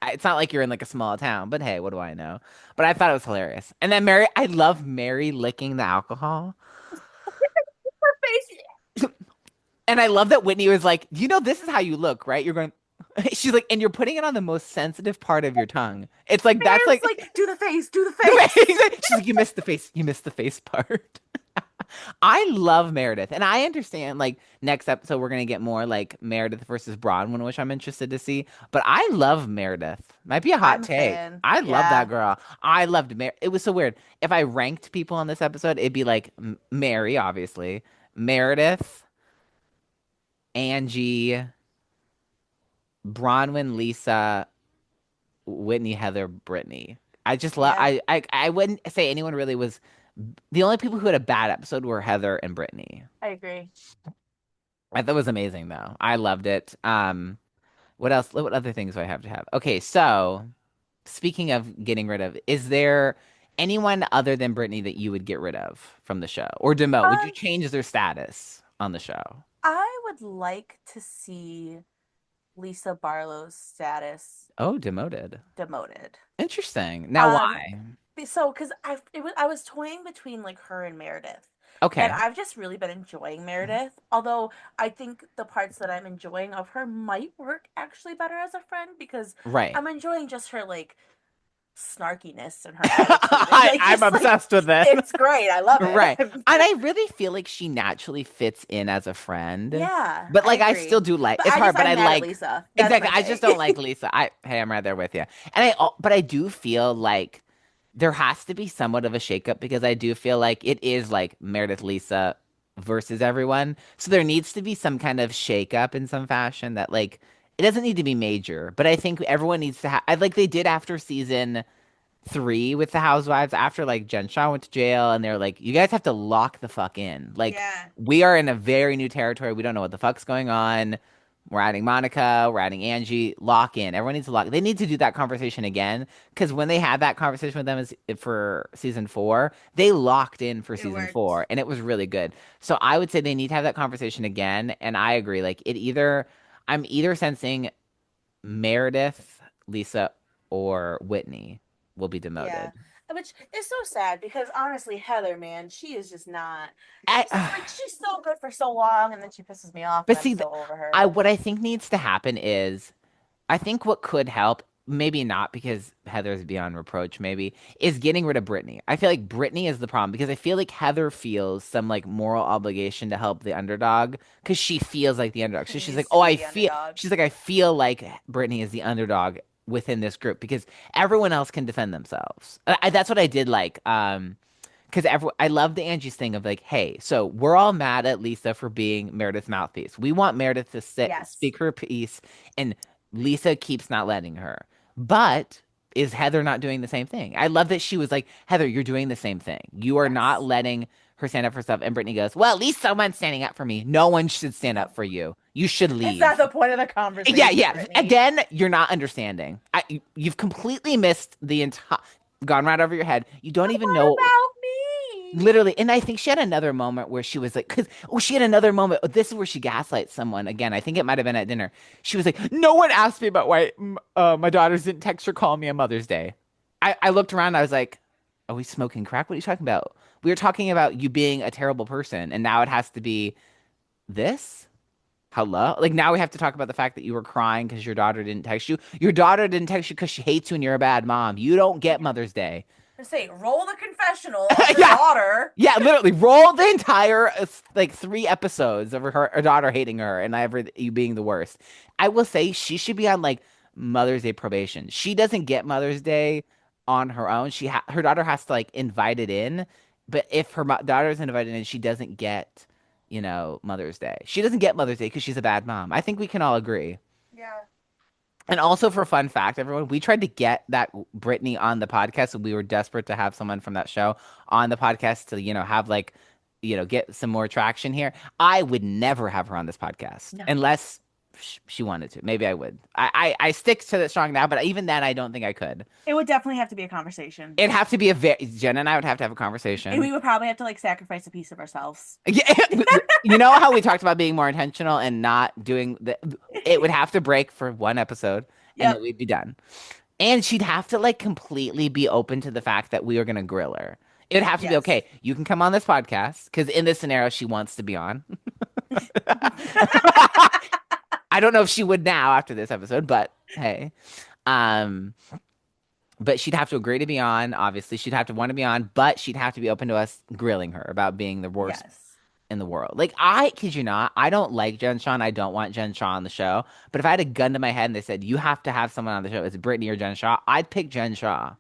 it's not like you're in like a small town. But hey, what do I know? But I thought it was hilarious. And then Mary, I love Mary licking the alcohol. Her face. And I love that Whitney was like, you know, this is how you look, right? You're going. She's like, and you're putting it on the most sensitive part of your tongue. It's like that's It's like like, do the face, do the the face. face. She's like, you missed the face. You missed the face part. I love Meredith, and I understand like next episode we're gonna get more like Meredith versus Bronwyn, which I'm interested to see. But I love Meredith. Might be a hot I'm a take. fan. I love that Yeah. girl. I loved Mer. It was so weird. If I ranked people on this episode, it'd be like Mary, obviously, Meredith, Angie, Bronwyn, Lisa, Whitney, Heather, Brittany. I just love. Yeah. I wouldn't say anyone really was. The only people who had a bad episode were Heather and Brittany. I agree. I thought it was amazing though. I loved it. What else? What other things do I have to have? Okay, so speaking of getting rid of, is there anyone other than Brittany that you would get rid of from the show or demote? Would you Um, change their status on the show? I would like to see Lisa Barlow's status Oh, demoted. demoted. Interesting. Now Um, why? so because I was toying between like her and Meredith. And Okay. I've just really been enjoying Meredith. Although I think the parts that I'm enjoying of her might work actually better as a friend because Right. I'm enjoying just her like snarkiness and her attitude and like I'm just like obsessed with it. it's great. I love Right. it. And I really feel like she naturally fits in as a friend. Yeah, But I like I still agree. do like But it's hard, but I'm I mad at like Lisa. That's exactly. my I just thing. don't like Lisa. I'm right there with you. But I do feel like there has to be somewhat of a shakeup because I do feel like it is like Meredith Lisa versus everyone. So there needs to be some kind of shakeup in some fashion that like it doesn't need to be major, but I think everyone needs to have like they did after season 3 with the housewives after like Jen Shaw went to jail and they're like, you guys have to lock the fuck in. Like, Yeah, we are in a very new territory. We don't know what the fuck's going on. We're adding Monica, we're adding Angie. Lock in. Everyone needs to lock. They need to do that conversation again because when they had that conversation with them for season 4, they locked in for it season worked. four, and it was really good. So I would say they need to have that conversation again. And I agree. Like, I'm either sensing Meredith, Lisa, or Whitney will be Yeah. demoted. Which is so sad because honestly, Heather, man, she is just not. I, She's so good for so long, and then she pisses me off, but and I'm see, so over her. I what I think needs to happen is I think what could help, maybe not because Heather's beyond reproach, maybe, is getting rid of Brittany. I feel like Brittany is the problem because I feel like Heather feels some like moral obligation to help the underdog because she feels like the underdog. She So she's like, needs to oh, be the underdog. I feel like Brittany is the underdog within this group because everyone else can defend themselves. That's what I did like. Because I love the Angie's thing of like, hey, so we're all mad at Lisa for being Meredith's mouthpiece. We want Meredith to Yes. speak her piece, and Lisa keeps not letting her. But is Heather not doing the same thing? I love that she was like, Heather, you're doing the same thing. You are not Yes. letting her stand up for stuff. And Brittany goes, well, at least someone's standing up for me. No one should stand up for you. You should It's not leave. the point of the Yeah, conversation, yeah. Brittany. Again, you're not understanding. You've completely missed the entire, gone right over your head. You don't But even what know. about me? Literally, and I think she had another moment where she was like, because she had another moment. This is where she gaslights someone again. I think it might have been at dinner. She was like, "No one asked me about why my daughters didn't text or call me on Mother's Day." I looked around. I was like, "Are we smoking crack? What are you talking about? We were talking about you being a terrible person, and now it has to be this." Hello? Like now we have to talk about the fact that you were crying because your daughter didn't text you. Your daughter didn't text you because she hates you and you're a bad mom. You don't get Mother's Day. To say, roll the confessional of your Yeah, daughter. yeah, literally roll the entire like 3 episodes of her daughter hating her and you being the worst. I will say she should be on like Mother's Day probation. She doesn't get Mother's Day on her own. Her daughter has to like invite it in, but if her daughter is invited in, she doesn't get Mother's Day. She doesn't get Mother's Day because she's a bad mom. I think we can all agree. Yeah. And also for fun fact, everyone, we tried to get that Brittany on the podcast, and we were desperate to have someone from that show on the podcast to, have like, get some more traction here. I would never have her on this podcast No. unless she wanted to. Maybe I would. I stick to that strong now, but even then, I don't think I could. It would definitely have to be a conversation. It'd have to be a very, Jen and I would have to have a And conversation. we would probably have to like sacrifice a piece of ourselves. Yeah, you know how we talked about being more intentional and not doing it would have to break for one episode and then Yep. we'd be done. And she'd have to like completely be open to the fact that we were going to grill her. It would have to be Yes. okay. You can come on this podcast because in this scenario, she wants to be on. I don't know if she would now after this episode, but hey. Um, but she'd have to agree to be on. Obviously, she'd have to want to be on, but she'd have to be open to us grilling her about being the worst Yes. in the world. Like I kid you not, I don't like Jen Shaw. I don't want Jen Shaw on the show. But if I had a gun to my head and they said you have to have someone on the show, it's Brittany or Jen Shaw, I'd pick Jen Shaw.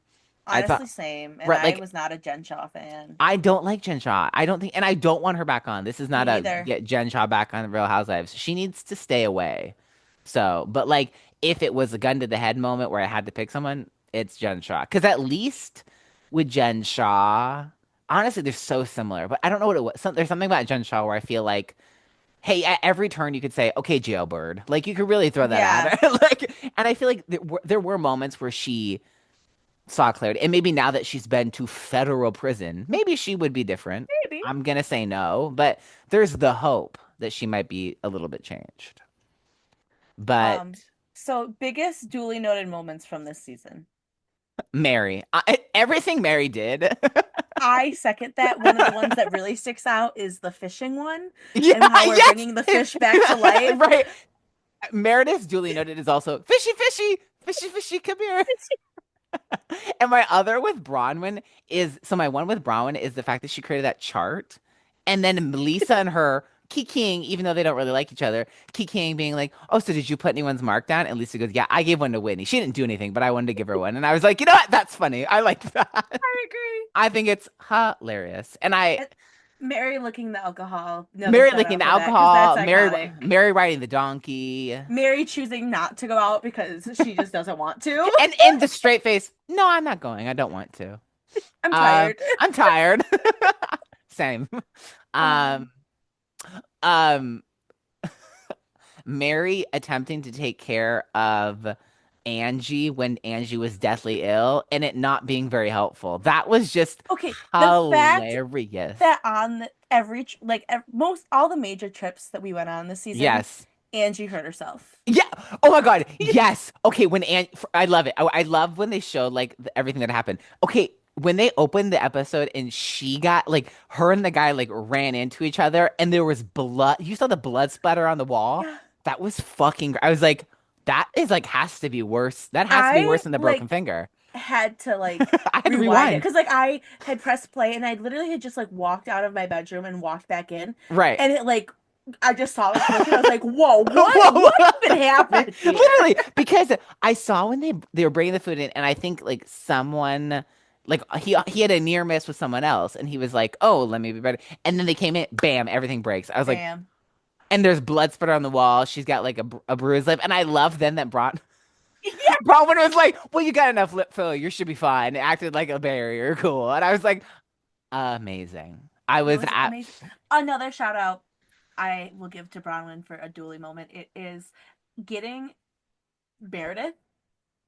I thought Honestly, same. And right, I like was not a Jen Shaw fan. I don't like Jen Shaw. I don't think, and I don't want her back on. This is not Me a either. get Jen Shaw back on Real Housewives. She needs to stay away. So, but like, if it was a gun to the head moment where I had to pick someone, it's Jen Shaw. Because at least with Jen Shaw, honestly, they're so similar. But I don't know what it was. There's something about Jen Shaw where I feel like, hey, at every turn you could say, okay, jailbird. Like you could really throw that Yeah. at her. Like, and I feel like there were moments where she saw clarity. And maybe now that she's been to federal prison, maybe she would be different. Maybe. I'm gonna say no, but there's the hope that she might be a little bit changed. But Um, so biggest duly noted moments from this season. Mary, everything Mary did. I second that. One of the ones that really sticks out is the fishing one Yeah, and how we're yes. bringing the fish back to life. Right. Meredith, duly noted, is also fishy, fishy, fishy, fishy, come here. And my other with Bronwyn my one with Bronwyn is the fact that she created that chart. And then Lisa and her kikiing, even though they don't really like each other, kikiing being like, oh, so did you put anyone's mark down? And Lisa goes, yeah, I gave one to Whitney. She didn't do anything, but I wanted to give her one. And I was like, you know what? That's funny. I like that. I agree. I think it's hilarious. And Mary licking the alcohol. Another Mary shout licking out the for that because that's alcohol, iconic. Mary riding the donkey. Mary choosing not to go out because she just doesn't want to. And the straight face, no, I'm not going. I don't want to. I'm tired. I'm tired. Same. Um, Um, um, Mary attempting to take care of Angie when Angie was deathly ill and it not being very helpful. That was just okay, the fact hilarious. that on every most all the major trips that we went on this season, Yes. Angie hurt herself. Yeah. Oh my God. Yes. Okay. I love it. I love when they showed like everything that happened. Okay. When they opened the episode and she got like her and the guy like ran into each other and there was blood. You saw the blood splatter on the wall. Yeah. That was fucking. I was like, that is like has to be worse. That has to be I worse than the broken like finger. had to like I had to rewind it rewind. because like I had pressed play and I literally had just like walked out of my bedroom and walked back in Right. and it like I just saw it click and I was like, whoa, Whoa. what even happened here? Literally, because I saw when they were bringing the food in, and I think like someone, like he had a near miss with someone else, and he was like, "Oh, let me be better." And then they came in, bam, everything breaks. I was like, Bam. and there's blood spatter on the wall. She's got like a bruised lip, and I love then that Yeah, Bronwyn was like, "Well, you got enough lip filler, you should be fine." It acted like a barrier, cool, and I was like, amazing. I it was was at amazing. Another shout out I will give to Bronwyn for a dually moment. It is getting Meredith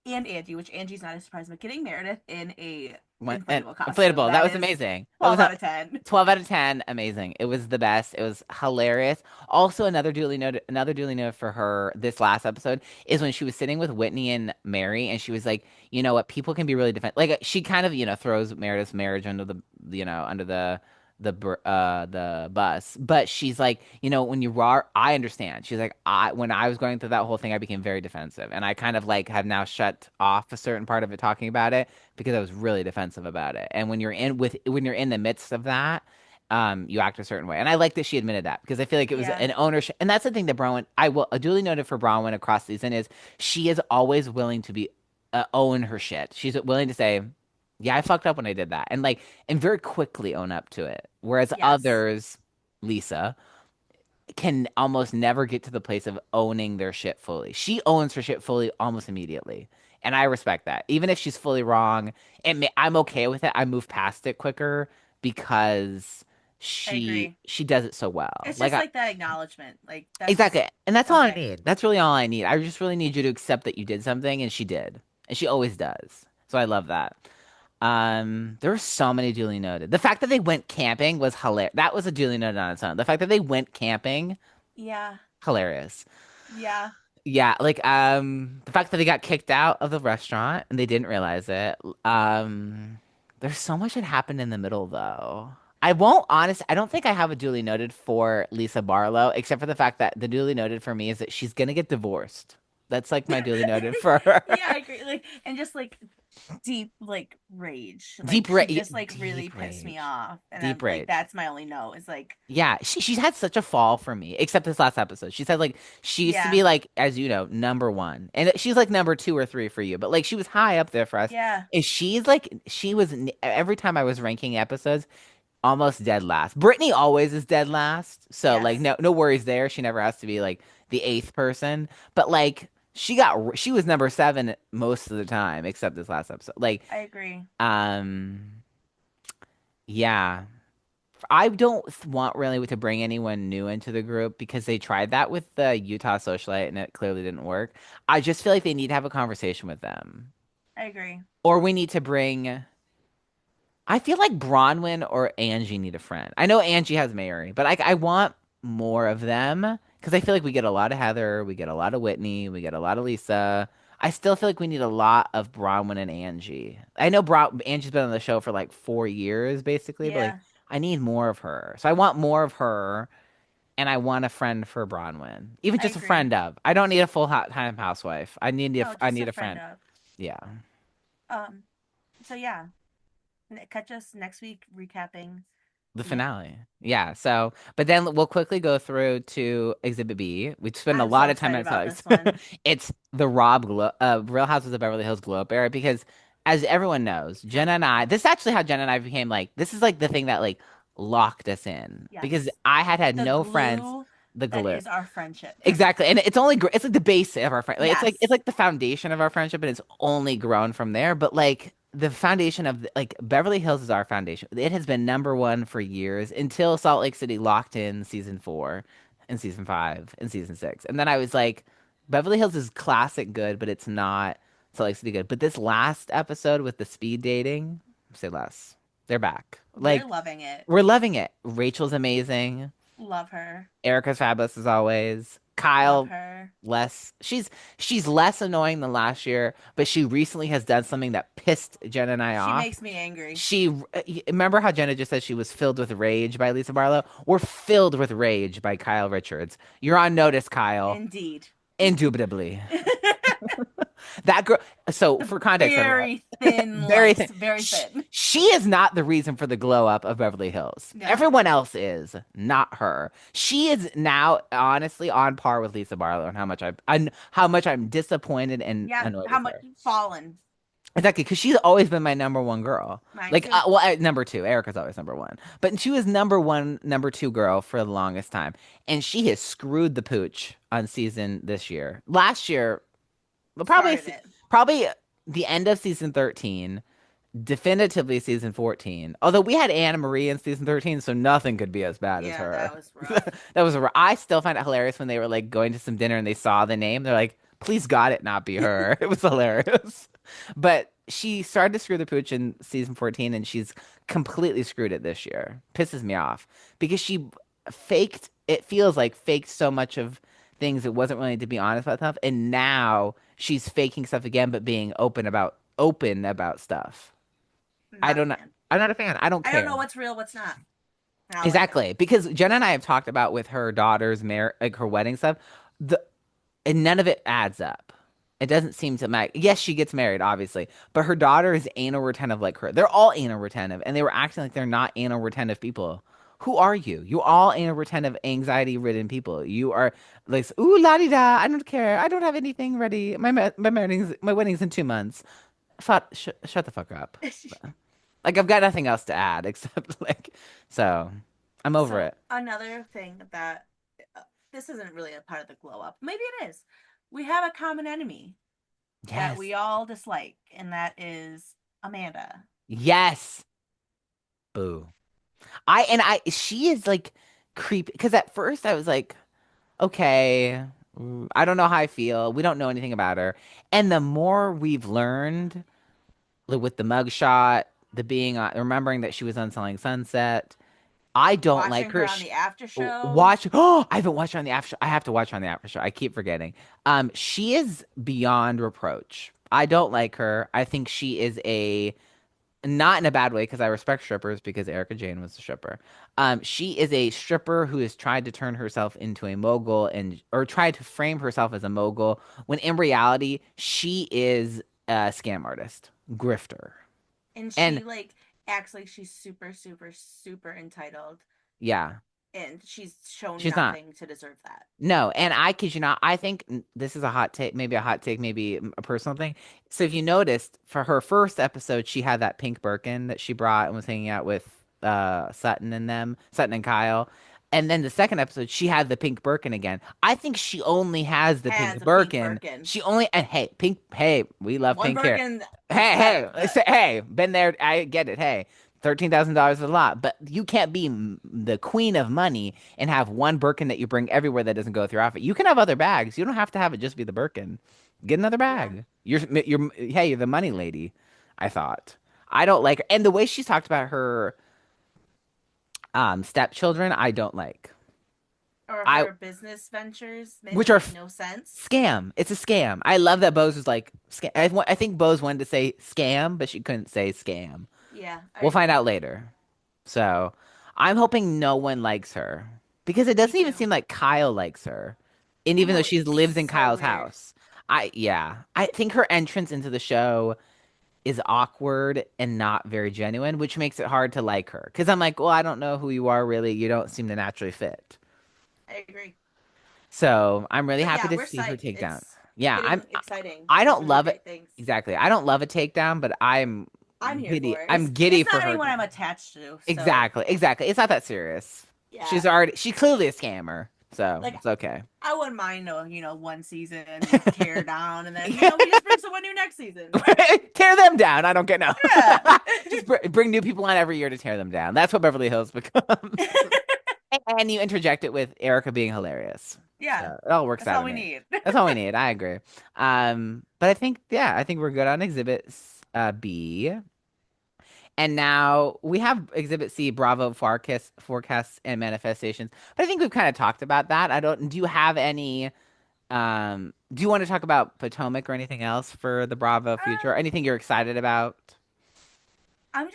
and Angie, which Angie's not a surprise, but getting Meredith in a and inflatable costume. inflatable. That That was is amazing. That was 12 out of 10. 12 out of 10, amazing. It was the best. It was hilarious. Also, another duly noted for her this last episode is when she was sitting with Whitney and Mary, and she was like, you know what, people can be really defensive. Like she kind of, throws Meredith's marriage under the bus, but she's like, when you are, I understand. She's like, when I was going through that whole thing, I became very defensive, and I kind of like have now shut off a certain part of it talking about it because I was really defensive about it. And when you're in the midst of that, you act a certain way. And I like that she admitted that because I feel like it was Yeah. an ownership. And that's the thing that Bronwyn, I will duly noted for Bronwyn across season is she is always willing to be own her shit. She's willing to say, yeah, I fucked up when I did that. And very quickly own up to it. Whereas Yes. others, Lisa, can almost never get to the place of owning their shit fully. She owns her shit fully almost immediately. And I respect that. Even if she's fully wrong, I'm okay with it. I move past it quicker because I she agree. she does it so well. It's just like that acknowledgement. Like that's just Exactly. And that's all I okay. need. That's really all I need. I just really need you to accept that you did something, and she did. And she always does. So I love that. There were so many duly noted. The fact that they went camping was hilarious. That was a duly noted on its own. The fact that they went camping, Yeah. hilarious. Yeah. Yeah, like the fact that they got kicked out of the restaurant and they didn't realize it. There's so much that happened in the middle though. I don't think I have a duly noted for Lisa Barlow, except for the fact that the duly noted for me is that she's gonna get divorced. That's like my duly noted for her. Yeah, I agree. Like and just like deep like rage. Like Deep she rage, just like really deep pissed me rage, off. And I'm deep like rage. that's my only note. Is like Yeah, she's had such a fall for me, except this last episode. She said like she used to yeah. be like, as you know, number one, and she's like number two or three for you, but like she was high up there for us. Yeah. And she's like she was every time I was ranking episodes, almost dead last. Brittany always is dead last, so like Yes. no worries there. She never has to be like the eighth person, but like she was number seven most of the time, except this last episode. Like I agree. um yeah. I don't want really to bring anyone new into the group because they tried that with the Utah socialite and it clearly didn't work. I just feel like they need to have a conversation with them. I agree. Or we need to bring I feel like Bronwyn or Angie need a friend. I know Angie has Mary, but I want more of them because I feel like we get a lot of Heather, we get a lot of Whitney, we get a lot of Lisa. I still feel like we need a lot of Bronwyn and Angie. I know Angie's been on the show for like 4 years basically, but like Yeah. I need more of her. So I want more of her, and I want a friend for Bronwyn, even I just a agree. friend of. I don't need a full time housewife. No, I just a need a friend friend. of. Yeah. Um so yeah. Catch us next week recapping The the finale. Yeah. So, but then we'll quickly go through to Exhibit B. We spend a I'm so lot of time excited on about Alex. this one. It's the Real Houses of Beverly Hills glow up era because, as everyone knows, Jenna and I. This is actually how Jenna and I became like. This is like the thing that like locked us in because Yes. I had The no friends. glue The that glue. is our friendship. Exactly. And it's only it's like the base of our friend. Like it's Yes. like the foundation of our friendship and it's only grown from there. But like the foundation of like Beverly Hills is our foundation. It has been number one for years until Salt Lake City locked in season 4 and season 5 and season 6. And then I was like, Beverly Hills is classic good, but it's not Salt Lake City good. But this last episode with the speed dating, say less. They're back. We're Like loving it. we're loving it. Rachel's amazing. Love her. Erica's fabulous as always. Love Kyle her. less she's less annoying than last year, but she recently has done something that pissed Jenna and I She off. makes me angry. Remember how Jenna just said she was filled with rage by Lisa Barlow? We're filled with rage by Kyle Richards. You're on notice, Kyle. Indeed. Indubitably. That girl. So The for context, everyone, very thin very lice. thin. Very thin. She is not the reason for the glow up of Beverly Hills. No. Everyone else is, not her. She is now honestly on par with Lisa Barlow and how much I'm disappointed and Yeah. annoyed How with much her. fallen? Exactly, because she's always been my number one girl. Mine Like, too. well, number two. Erica's always number one, but she was number one, number two girl for the longest time, and she has screwed the pooch on season this year. Last year, well, Started it. probably the end of season 13, definitively season 14. Although we had Anna Marie in season 13, so nothing could be as bad as Yeah, her. that was rough. That was I still find it hilarious when they were like going to some dinner and they saw the name. They're like, please God it not be her. It was hilarious. But she started to screw the pooch in season 14 and she's completely screwed it this year. Pisses me off because she it feels like faked so much of things it wasn't willing to be honest about stuff. And now she's faking stuff again, but being open about stuff. I Not a don't know. fan. I'm not a fan. I don't I don't care. know what's real, what's not. And I like it. Exactly. Because Jenna and I have talked about with her daughter's like her wedding stuff, the and none of it adds up. It doesn't seem to matter. Yes, she gets married, obviously, but her daughter is anal retentive like her. They're all anal retentive, and they were acting like they're not anal retentive people. Who are you? You all anal retentive, anxiety ridden people. You are like, ooh la di da. I don't care. I don't have anything ready. My wedding's in 2 months. Shut the fuck up. Like I've got nothing else to add except like so I'm over So it. another thing that this isn't really a part of the glow up. Maybe it is. We have a common enemy that Yes. we all dislike, and that is Amanda. Yes. Boo. She is like creepy because at first I was like, okay, I don't know how I feel. We don't know anything about her. And the more we've learned, like, with the mugshot, the being on, remembering that she was on Selling Sunset, I don't like Watching her. her on the after show. Watch. Oh, I haven't watched her on the after show. I have to watch her on the after show. I keep forgetting. She is beyond reproach. I don't like her. I think she is a not in a bad way because I respect strippers because Erica Jane was a stripper. She is a stripper who has tried to turn herself into a mogul and or tried to frame herself as a mogul when in reality she is a scam artist, grifter. And And she like acts like she's super, super, super entitled, yeah, and she's shown she's not. nothing to deserve that. No, and I kid you not, I think this is a hot take, maybe a personal thing. So if you noticed, for her first episode, she had that pink Birkin that she brought and was hanging out with Sutton and Kyle. And then the second episode, she had the pink Birkin again. I think she only has the pink Has a pink Birkin. Birkin. She only and hey, pink, hey, we love One pink here. Birkin is Hey, better, hey, but hey, been there, I get it. Hey, $13,000 is a lot, but you can't be the queen of money and have one Birkin that you bring everywhere that doesn't go with your outfit. You can have other bags. You don't have to have it just be the Birkin. Get another yeah. bag. Hey, you're the money lady. I thought. I don't like her. And the way she's talked about her stepchildren, I don't like. Or I her business ventures that which are make no sense. scam. It's a scam. I love that Bose was like scam. I think Bose wanted to say scam, but she couldn't say scam. Yeah, I We'll find agree. out later. So I'm hoping no one likes her because it Me doesn't even too. seem like Kyle likes her. And I even though know, she it's lives in so Kyle's weird. house, I think her entrance into the show is awkward and not very genuine, which makes it hard to like her. Because I'm like, well, I don't know who you are really. You don't seem to naturally fit. I agree. So I'm really But happy yeah, to we're see her psyched. takedown. It's Yeah, getting exciting. I There's don't gonna be love it great things. exactly. I don't love a takedown, but I'm I'm here giddy. for it. I'm It's giddy for not her. anyone I'm attached to, so Exactly, exactly. It's not that serious. yeah. She's clearly a scammer, so Like it's okay. I wouldn't mind no, one season tear down, and then we just bring someone new next season. Tear them down. I don't get no. Yeah. Just bring new people on every year to tear them down. That's what Beverly Hills becomes. And you interject it with Erica being hilarious. Yeah. So it all works That's out all of we me. need. That's all we need. I agree. But I think, yeah, I think we're good on Exhibit B. And now we have Exhibit C, Bravo forecasts and manifestations. But I think we've kind of talked about that. I don't, do you have any, do you want to talk about Potomac or anything else for the Bravo future? Um, Anything you're excited about? I'm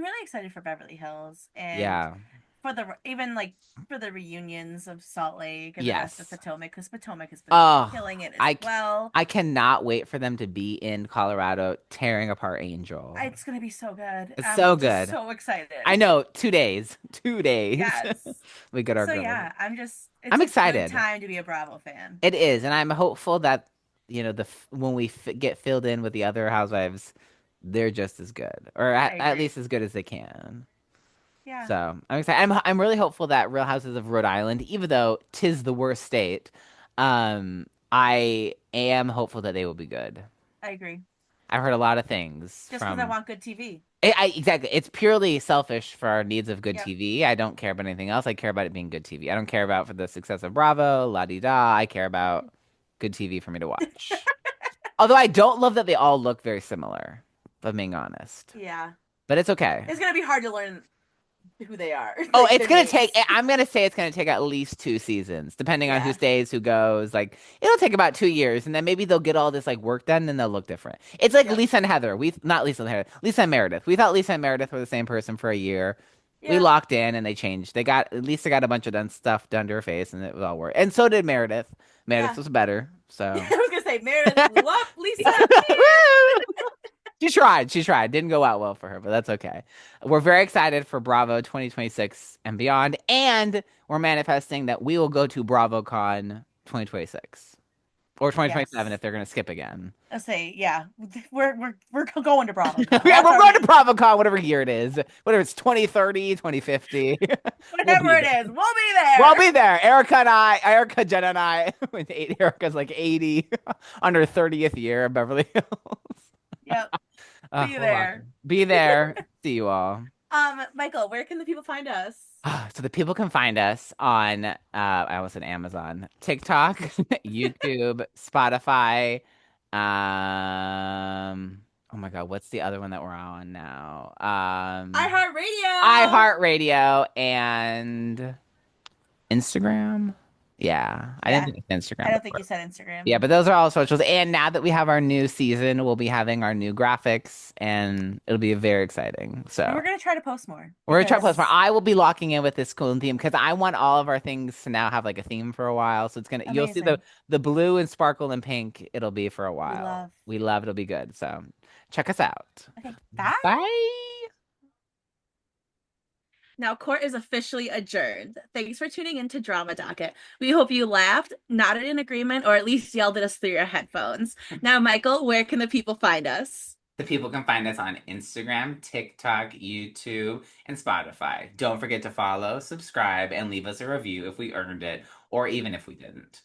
really excited for Beverly Hills, and Yeah. for the even like for the reunions of Salt Lake and the rest of Yes. Potomac, because Potomac has been Oh, killing it as I, c- well. I cannot wait for them to be in Colorado tearing apart Angel. It's gonna be so good. It's I'm so just good. so I excited. know, 2 days. 2 days. Yes. We get our So girls. yeah, it's I'm a good excited. time to be a Bravo fan. It is, and I'm hopeful that when we f get filled in with the other housewives, they're just as good, or I at agree. least as good as they can. Yeah, So I'm excited. I'm really hopeful that Real Houses of Rhode Island, even though 'tis the worst state, I am hopeful that they will be good. I agree. I've heard a lot of things Just because I from. want good TV. Exactly. It's purely selfish for our needs of good Yep. TV. I don't care about anything else. I care about it being good TV. I don't care about for the success of Bravo, la di da. I care about good TV for me to watch. Although I don't love that they all look very similar, if I'm being honest. Yeah. But it's okay. It's gonna be hard to learn who they are, Oh, like it's their gonna take. names. I'm gonna say it's gonna take at least 2 seasons, depending on who Yeah. stays, who goes. Like it'll take about 2 years, and then maybe they'll get all this like work done, and then they'll look different. It's like Yep. Lisa and Heather. We not Lisa and Heather. Lisa and Meredith. We thought Lisa and Meredith were the same person for a year. We Yep. locked in, and they changed. Lisa got a bunch of done stuff done to her face, and it was all work. And so did Meredith. Meredith Yeah. was better. I So. was gonna say Meredith blew up. Lisa. Woo! She tried. She tried. Didn't go out well for her, but that's okay. We're very excited for Bravo 2026 and beyond, and we're manifesting that we will go to BravoCon 2026. or 2027 if Yes. they're gonna skip again. I say, yeah, we're going to BravoCon. Yeah, That's we're our going to main, PravaCon, whatever year it is, whether it's 2030, 2050. We'll whatever be it there. is, we'll be We'll there. be there. Erica, Jen, and I. With Erica's like 80 on her 30th year of Beverly Hills. Yep, be We'll rock it. there. Be there. See you all. Michael, where can the people find us? So the people can find us on I was at Amazon, TikTok, YouTube, Spotify. Oh my God, what's the other one that we're on now? iHeartRadio. iHeartRadio and Instagram. Yeah, I didn't Yeah, think it's I Instagram don't think before. you said Instagram. Yeah, but those are all socials. And now that we have our new season, we'll be having our new graphics, and it'll be very exciting. And So. we're gonna try to post more We're gonna try to post more. because I will be locking in with this cool theme because I want all of our things to now have like a theme for a while. So it's gonna you'll see amazing. the blue and sparkle and pink. It'll be for a We while. love. We love it'll be good. So check us out. Okay, bye. Bye. Now, court is officially adjourned. Thanks for tuning in to Drama Docket. We hope you laughed, nodded in agreement, or at least yelled at us through your headphones. Now, Michael, where can the people find us? The people can find us on Instagram, TikTok, YouTube, and Spotify. Don't forget to follow, subscribe, and leave us a review if we earned it, or even if we didn't.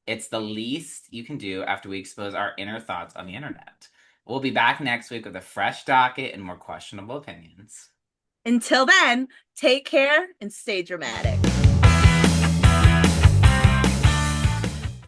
It's the least you can do after we expose our inner thoughts on the internet. We'll be back next week with a fresh docket and more questionable opinions. Until then, take care and stay dramatic.